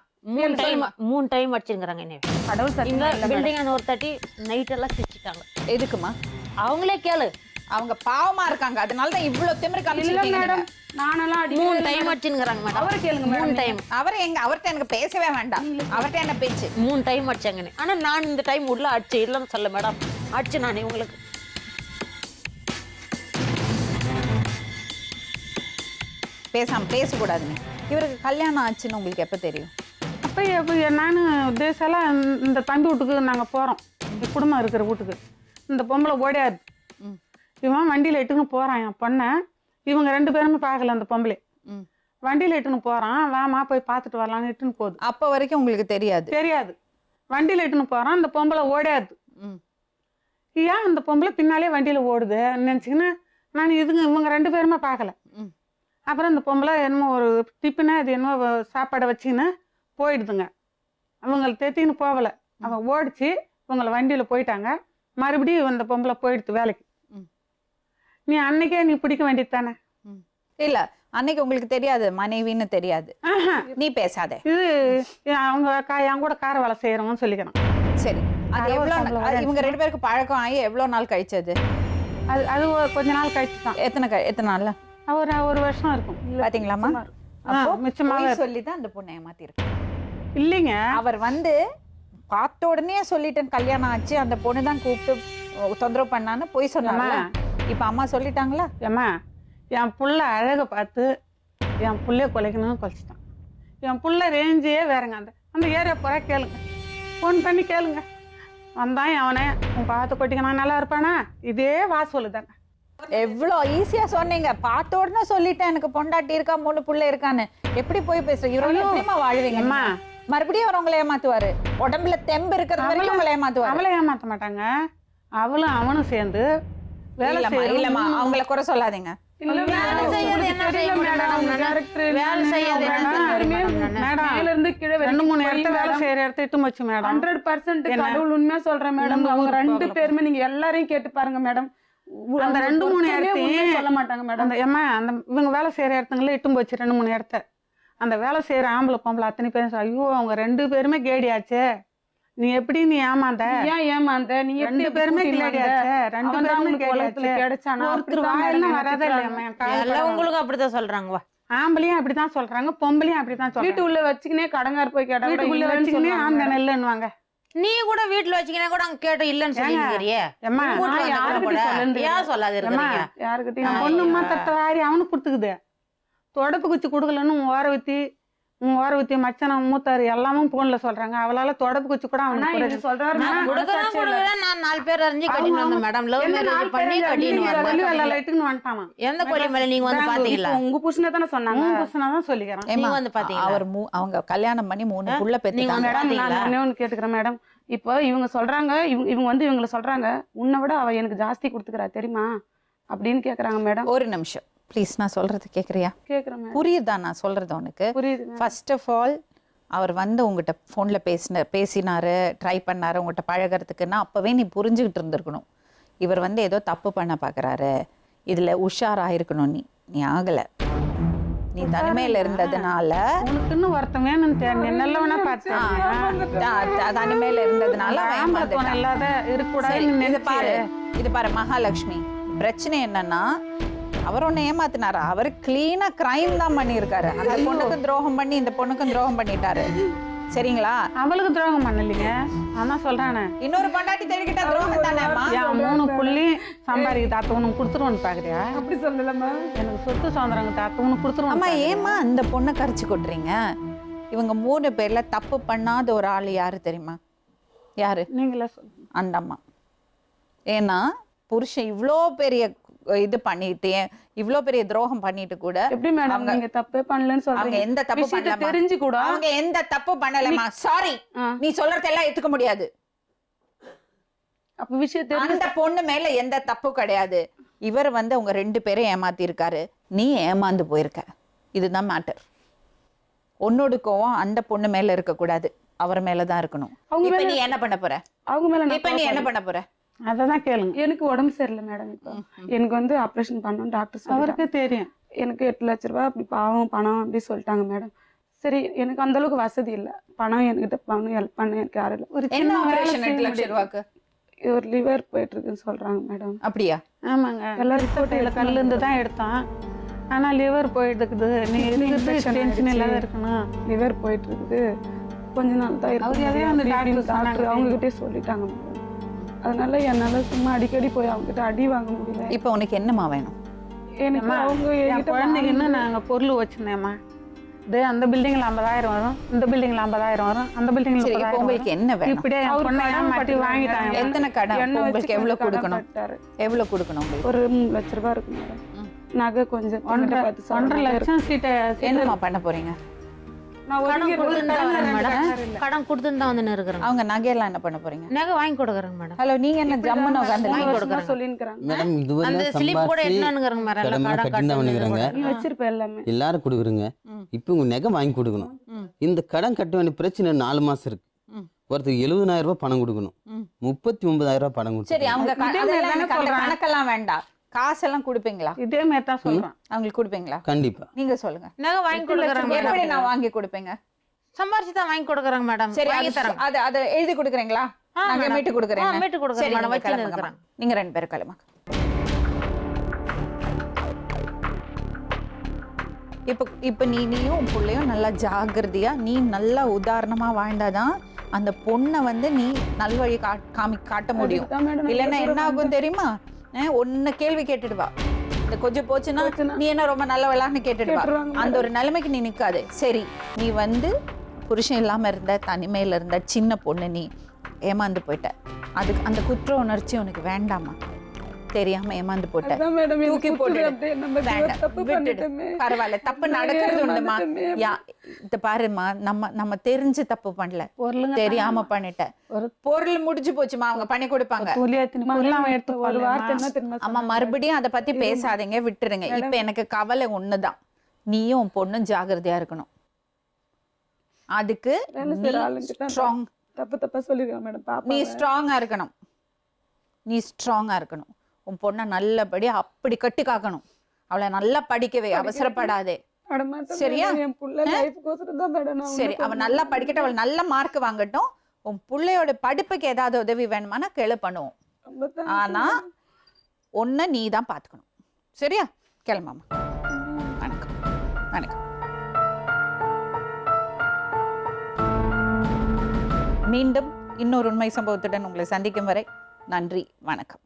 3 டைம் அடிச்சிருக்காங்க என்ன. கடவுள் சத்தியமா இல்ல பில்டிங் அந்த ஒரு தட்டி நைட் எல்லாம் திச்சிட்டாங்க. எதுக்குமா? அவங்களே கேளு, அவங்க பாவமா இருக்காங்க, அதனால தான் இவ்ளோ திமிரு காமிச்சிருக்கீங்க மேடம். நானெல்லாம் அடி 3 டைம் அடிச்சிருக்காங்க மேடம். அவரை கேளுங்க மேடம். 3 டைம். அவர்ட்ட எனக்கு பேசவே வேண்டாம், அவர்ட்ட என்ன பேச்சு? 3 டைம் அடிச்சாங்க. ஆனா நான் இந்த டைம் உள்ள அடிச்சு இல்லன்னு சொல்ல மேடம், அடிச்சு நான் உங்களுக்கு பேசாம பேசக்கூடாது. நீ இவருக்கு கல்யாணம் ஆச்சுன்னு உங்களுக்கு எப்ப தெரியும்? அப்போ நான் தேசெல்லாம் இந்த தம்பி வீட்டுக்கு நாங்கள் போகிறோம், இந்த குடும்பம் இருக்கிற வீட்டுக்கு. இந்த பொம்பளை ஓடியாது, இவன் வண்டியில் இட்டுன்னு போகிறான் என் பொண்ணை. இவங்க 2 பேருமே பார்க்கல அந்த பொம்பளை. வண்டியில் இட்டுன்னு போகிறான், வாமா போய் பார்த்துட்டு வரலான்னு இட்டுன்னு போகுது. அப்போ வரைக்கும் உங்களுக்கு தெரியாது. வண்டியில் இட்டுன்னு போகிறான், அந்த பொம்பளை ஓடியாது. ஏன் அந்த பொம்பளை பின்னாலே வண்டியில் ஓடுது நினச்சிக்கின்னு நான் இவங்க 2 பேருமே பார்க்கல. அப்புறம் இந்த பொம்பளை என்னமோ ஒரு டிப்புன்னு அது என்னமோ சாப்பாடை வச்சுக்கின்னு போயிடுதுங்க. அவங்களை தேத்தின்னு போகலை, அவன் ஓடிச்சு, இவங்களை வண்டியில் போயிட்டாங்க. மறுபடியும் இந்த பொம்பளை போயிடுது வேலைக்கு. நீ அன்னைக்கே நீ பிடிக்க வேண்டியது தானே? இல்ல அன்னைக்கு உங்களுக்கு தெரியாது, மனைவின்னு தெரியாது. நீ பேசாதே. இது அவங்க என் கூட கார வேலை செய்யறவங்கன்னு சொல்லிக்கிறான். சரி, அது எவ்வளோ இவங்க 2 பேருக்கு பழக்கம் ஆகி எவ்வளோ நாள் கழிச்சது? அது கொஞ்ச நாள் கழிச்சு தான். எத்தனை நாள்ல? ஒரு வருஷம் இருக்கும். பாத்தீங்களாமா? மிச்சமாக சொல்லிதான் அந்த பொண்ணை ஏமாத்திருக்கு. இல்லைங்க, அவர் வந்து பார்த்த உடனே சொல்லிட்டேன் கல்யாணம் ஆச்சு, அந்த பொண்ணு தான் கூப்பிட்டு தொந்தரவு பண்ணான்னு போய் சொன்னாங்க. இப்ப அம்மா சொல்லிட்டாங்களா? ஏம்மா என் புள்ள அழகை பார்த்து என் புள்ளைய கொலைக்கணும்னு கொலைச்சிட்டான். என் புள்ள ரேஞ்சே வேறங்க. அந்த ஏரியா போற கேளுங்க, ஃபோன் பண்ணி கேளுங்க. வந்தான் அவனே உன் பார்த்து கொட்டிக்கணும் நல்லா இருப்பானா, இதே வாசல் தாங்க. எவ்வளோ ஈஸியா சொன்னீங்க, பார்த்த உடனே சொல்லிட்டேன் எனக்கு பொண்டாட்டி இருக்கா 3 புள்ள இருக்கான்னு. எப்படி போய் பேசுறீங்க? எப்படிமா வாழ்வீங்கம்மா? மறுபடியும் அவர் உங்களை ஏமாத்துவாரு. உடம்புல தெம்பு இருக்கிறது வரைக்கும் உங்களை ஏமாத்துவாரு. அவளை ஏமாத்த மாட்டாங்க, அவளும் அவனும் சேர்ந்து வேலை இல்லம்மா, அவங்கள குறை சொல்லாதீங்க. ரெண்டு பேருமே நீங்க எல்லாரையும் கேட்டு பாருங்க மேடம். அந்த 2-3 இடத்தையும் சொல்ல மாட்டாங்க மேடம். அந்த இவங்க வேலை செய்யற இடத்துங்களே இட்டும் போச்சு 2-3 இடத்த. அந்த வேலை செய்யற ஆம்பளை பொம்பளை அத்தனை பேரும் ஐயோ அவங்க 2 பேருமே கேடியாச்சே, நீ எப்படி நீ ஏமாந்த ஏன் ஏமாந்த நீ ரெண்டு பேருமே கிளடியாச்சே, ரெண்டு பேருமே உலகத்துல கிளடியாச்சே. கிடைச்சானா ஒருத்தர் வாயிலாம் வரதே இல்லையாம்மா, என் காது எல்லாம் படாம. உங்களுக்கும் அப்படித்தான் சொல்றாங்க. வா ஆம்பளையும் அப்படித்தான் சொல்றாங்க, பொம்பளையும் அப்படித்தான் சொல்றாங்க. வீட்டுக்குள்ள வச்சுக்கினே கடங்கார் போய் கேட்டா கூட வீட்டுக்குள்ள இல்லைன்னு வச்சுக்கினே சொல்லுவாங்க ஆந்த மேடம். நெல்லுன்னுவாங்க. நீ கூட வீட்டுல வச்சுக்கினா கூட அங்க கேட்டு இல்லன்னு சொல்லிருக்கிறியே. ஏம்மா, நான் யாருக்கிட்ட சொல்லணும் ஏன் சொல்லாது ஏம்மா, இருக்கீங்க? யாருக்கிட்டையும் பொண்ணுமா தத்த வாரி அவனுக்கு கொடுத்துக்குது. தொடப்பு குச்சி கொடுக்கலன்னு உன் ஓர ஊத்தி மச்சனம் மூத்தாரு எல்லாமும் போன்ல சொல்றாங்க. அவளால தொடப்பு குச்சி கூட ஆனா அவனுக்கு இவரு சொல்றாரு நான் மேடம், கொடுக்கறேன் மனசாட்சி இல்ல. கொடுக்கறேன் நான் 4 பேர் அறிஞ்சு கட்டின்னு வந்தேன் மேடம். லவ் என்ன மேரேஜ் 4 பண்ணி பேர் கட்டின்னு அறிஞ்சு வந்தேன். கொல்லி வேலை லைட்டுன்னு வந்துட்டானா. எந்த கொல்லி மேல நீங்க வந்து பாத்தீங்களா? உங்க புருஷனை தானே சொன்னாங்க. உன் புருஷனா தான் சொல்லிக்கிறான். ஏம்மா, நீங்க வந்து பாத்தீங்களா? அவர் அவங்க கல்யாணம் பண்ணி 3 புள்ள நீங்க பெத்துட்டாங்க. வந்து மேடம் நான் பாத்தீங்களா? ஒண்ணே ஒண்ணு கேட்டுக்கிறேன் மேடம். இப்போ இவங்க சொல்றாங்க, இவங்க வந்து இவங்கள சொல்றாங்க, உன்னை விட அவ எனக்கு ஜாஸ்தி கொடுத்துக்கிறா தெரியுமா அப்படின்னு கேக்குறாங்க மேடம். ஒரு நிமிஷம் ப்ளீஸ், நான் சொல்றது கேக்குறியா? கேக்குறேன் மேடம். புரியுதா நான் சொல்றது உனக்கு? புரியுது madam. First of all our வந்து உங்ககிட்ட ஃபோன்ல பேசினாரு, ட்ரை பண்ணாரு உங்ககிட்ட பழகிறதுக்குன்னா அப்பவே நீ புரிஞ்சுக்கிட்டு இருந்திருக்கணும். இவர் வந்து ஏதோ தப்பு பண்ண பார்க்குறாரு, இதுல உஷாராயிருக்கணும். நீ ஆகல. நீ தனிமையில இருந்ததுனால உனக்குன்னு ஒருத்தன் வேணும்னு தேடி நல்லவனா பார்த்தேன். தனிமையில இருந்ததுனால அவன் ஏமாந்துட்டான். இல்லாத சரி, இருக்கக்கூடாது. இது பாரு மகாலட்சுமி, பிரச்சனை என்னன்னா அவர் ஒண்ணு ஏமாத்தினாரா? அவர் கிளீனா கிரைம் தான் பண்ணியிருக்காரு. அந்த பொண்ணுக்கும் துரோகம் பண்ணி இந்த பொண்ணுக்கும் துரோகம் பண்ணிட்டாரு. சரிங்களா? அவளுக்கு துரோகம் பண்ணலைங்க, அதான் சொல்றானே. இன்னொரு பொண்டாட்டி தேடிக்கிட்டா துரோகம் தானேம்மா? என் 3 புள்ளி சம்பாதிக்கு தாத்த உனக்கு கொடுத்துருவோன்னு பாக்குறியா? அப்படி சொல்லலம்மா. எனக்கு சொத்து சுதந்திரங்க தாத்த உனக்கு கொடுத்துருவோம். அம்மா ஏம்மா அந்த பொண்ணை கரிச்சு கொட்டுறீங்க? இவங்க 3 பேர்ல தப்பு பண்ணாத ஒரு ஆள் யாரு தெரியுமா? யாரு? நீங்களே சொல்லுங்க. அந்த அம்மா. ஏன்னா புருஷன் இவ்வளோ பெரிய இது பண்ணிட்டு, இவ்வளோ பெரிய துரோகம் பண்ணிட்டு கூட எப்படி மேடம் நீங்க தப்பே பண்ணலன்னு அவங்க சொல்றீங்க? எந்த தப்பு விஷயத்தை பண்ணலமா? தெரிஞ்சு கூட அவங்க எந்த தப்பு பண்ணலமா? சாரி, நீ சொல்றதெல்லாம் ஏத்துக்க முடியாது. அப்ப விஷயம் தெரிஞ்சு அந்த பொண்ணு மேல எந்த தப்பு கிடையாது. இவர் வந்து உங்க 2 பேரும் ஏமாத்தி இருக்காரு, நீ ஏமாந்து போயிருக்க. இதுதான் மேட்டர். உன்னோட கோவம் அந்த பொண்ணு மேல இருக்க கூடாது, அவர் மேலதான் இருக்கணும். இப்ப நீ என்ன பண்ண போற? அவங்க மேல நான் இப்ப நீ என்ன பண்ண போற? அததான் கேளுங்க. எனக்கு உடம்பு சரியில்லை மேடம். இப்போ எனக்கு வந்து ஆப்ரேஷன் பண்ணணும் டாக்டர் சொல்லிட்டாங்க. அவருக்கு தெரியும். எனக்கு 8 லட்ச ரூபாய் அப்படி பாவம் பணம் அப்படி சொல்லிட்டாங்க மேடம். சரி, எனக்கு அந்த அளவுக்கு வசதி இல்லை, பணம் என்கிட்ட பணம் ஹெல்ப் பண்ண எனக்கு யாரும் இல்லை. ஒரு என்ன சின்ன வேலை ஆபரேஷன் செய்ய 8 லட்சம் ரூபாய்க்கு? ஒரு லிவர் போயிட்டு இருக்குன்னு சொல்றாங்க மேடம். அப்படியா? ஆமாங்க, எல்லாரும் போட்டியில கல்லு இருந்து தான் எடுத்தான். ஆனா லிவர் போயிட்டு நீ இருக்கிறது டென்ஷன் இல்லாத இருக்கணும். லிவர் போயிட்டு இருக்குது, கொஞ்ச நாள் தான் அவர் எதையோ அந்த இருக்கு. டாக்டர் டாக்டர் அவங்ககிட்டே சொல்லிட்டாங்க மேடம். அதனால என்னால சும்மா அடிக்கடி போய் அவங்க கிட்ட அடி வாங்க முடியல. இப்ப உனக்கு என்னமா வேணும்? எனக்கு அவங்க என் என்கிட்ட குழந்தைக்குன்னு நாங்க பொருள் வச்சிருந்தேம்மா. இது அந்த பில்டிங்ல 50,000 வரும், இந்த பில்டிங்ல 50,000 வரும், அந்த பில்டிங்ல சரி, இப்ப உங்களுக்கு என்ன வேணும்? இப்படியே என் அவர் பொண்ணை கடன் ஏமாத்தி வாங்கிட்டாங்க. எத்தனை கடன்? எண்ணெய் உங்களுக்கு வச்சு எவ்வளவு கடன் கொடுக்கணும்? கட்டாரு. எவ்வளவு கொடுக்கணும் உங்களுக்கு? ஒரு 3 லட்ச ரூபாய் இருக்கு மேடம். நகை கொஞ்சம் 1.5 லட்சம் சீட்டை என்னம்மா பண்ண போறீங்க? நான் கடன் ஒதுங்கி கொடுத்துட்டு தான் வரேன் மேடம். இல்ல. கடன் கொடுத்துட்டு தான் வந்து இருக்கிறேன். அவங்க நகையெல்லாம் என்ன பண்ண போறீங்க? நகை வாங்கி கொடுக்குறேங்க மேடம். ஹலோ, நீங்க என்ன ஜம்முன்னு உட்காந்து வாங்கி வருஷமா கொடுக்குறாங்க. சொல்லின்னுக்குறாங்க. மேடம் அந்த இதுவரை ஸ்லிப் கூட சம்பாதிச்சு என்னன்னுங்கிறங்க மேடம். எல்லாம் கடமை கடன் கட்டி தான் பண்ணிக்கிறாங்க. கட்டுன்னு நீ வச்சிருப்ப எல்லாமே. எல்லாரும் கொடுக்குறீங்க. இப்போ உங்க நகை வாங்கி கொடுக்கணும். இந்த கடன் கட்ட வேண்டிய பிரச்சனை 4 மாசம் இருக்கு. ஒருத்தர் 70,000 ரூபாய் பணம் கொடுக்கணும், 39,000 ரூபாய் பணம் சரி, கொடுக்கணும். அவங்க இதே அதெல்லாம் மாதிரி எனக்கு அந்த சொல்றாங்க. கணக்கெல்லாம் வேண்டாம். காசெல்லாம் கொடுப்பீங்களா? இதே மாதிரி தான் சொல்றான். அவங்களுக்கு கொடுப்பீங்களா? கண்டிப்பா நீங்க சொல்லுங்க. நகை வாங்கி கொடுக்குறாங்க எப்படி மேடம். நான் வாங்கி கொடுப்பீங்க? சம்பாரிச்சு தான் வாங்கி கொடுக்குறாங்க மேடம். சரி, வாங்கி அது தரேன். அது எழுதி கொடுக்குறீங்களா? நாங்க மேடம். மீட்டு கொடுக்குறேன். மீட்டு கொடுக்குறேன் சரி, மேடம். நீங்க வச்சு கிளம்புங்கம்மா. இருக்கிறேன். நீங்க 2 பேரும் கிளம்புங்க. இப்ப நீயும் உன் பிள்ளையும் நல்லா ஜாகிரதையா, நீ நல்லா உதாரணமா வாழ்ந்தாதான் அந்த பொண்ணை வந்து நீ நல்வழி காட்ட முடியும். அதுதான் மேடம் நான் இல்லைன்னா என்ன சொல்றேன். ஆகும் தெரியுமா? ஒன்னு கேள்வி கேட்டுடுவா. இந்த கொஞ்சம் போச்சுன்னா நீ என்ன ரொம்ப நல்லவளான்னு கேட்டுடுவா. கேட்டுருவாங்க அந்த ஒரு நிலைமைக்கு நீ நிக்காது. சரி, நீ வந்து புருஷன் இல்லாம இருந்த, தனிமையில இருந்த சின்ன பொண்ணு, நீ ஏமாந்து போயிட்ட. அதுக்கு அந்த குற்ற உணர்ச்சி உனக்கு வேண்டாமா? தெரியாம ஏமாந்து போட்ட, அதான் மேடம் எனக்கு தூக்கி புரியுது. போட்டுடு. அப்படியே நம்ம வேண்டாம், தப்பு விட்டுடு. பண்ணிட்டோமே. பரவாயில்ல, தப்பு நான் நடக்கிறது உண்டுமா? ஏமாந்துட்டோமே. இத பாருமா, நம்ம தெரிஞ்சு தப்பு பண்ணல, பொருளுங்க தெரியாம பண்ணிட்ட. ஒரு பொருள் முடிஞ்சு போச்சுமா, அவங்க பண்ணி கொடுப்பாங்க. கூலியாத்தின் பொருளாம் எடுத்து ஒரு வார்த்தை என்ன போடலாமா? தெரியுமா அம்மா, சொன்னாங்க? மறுபடியும் அதை பத்தி பேசாதீங்க, விட்டுருங்க. இப்ப எனக்கு கவலை ஒண்ணுதான், நீயும் உன் பொண்ணும் ஜாகிரதையா இருக்கணும். அதுக்கு வேலை செய்ற ஆளுங்கிட்ட ஸ்ட்ராங், தப்பா சொல்லிருக்காங்க மேடம். பாப்பா நீ ஸ்ட்ராங்கா இருக்கணும். நீ ஸ்ட்ராங்கா இருக்கணும். உன் பொண்ணை நல்லபடியா அப்படி கட்டி காக்கணும். அவளை நல்லா படிக்கவே, அவசரப்படாதே. சரியா? என் புள்ள லைஃப்க்கோசரம் தான் மேடம் நான் சரி, அவன் நல்லா படிக்கட்டும், அவள் நல்ல மார்க் வாங்கட்டும். உன் பிள்ளையோட படிப்புக்கு ஏதாவது உதவி வேணுமானா கேளு, பண்ணுவோம். ரொம்ப thanks ஆனா ஒன்ன நீ தான் பாத்துக்கணும். சரியா? கிளம்பாமா. வணக்கம். வணக்கம். மீண்டும் இன்னொரு உண்மை சம்பவத்துடன் உங்களை சந்திக்கும் வரை நன்றி, வணக்கம்.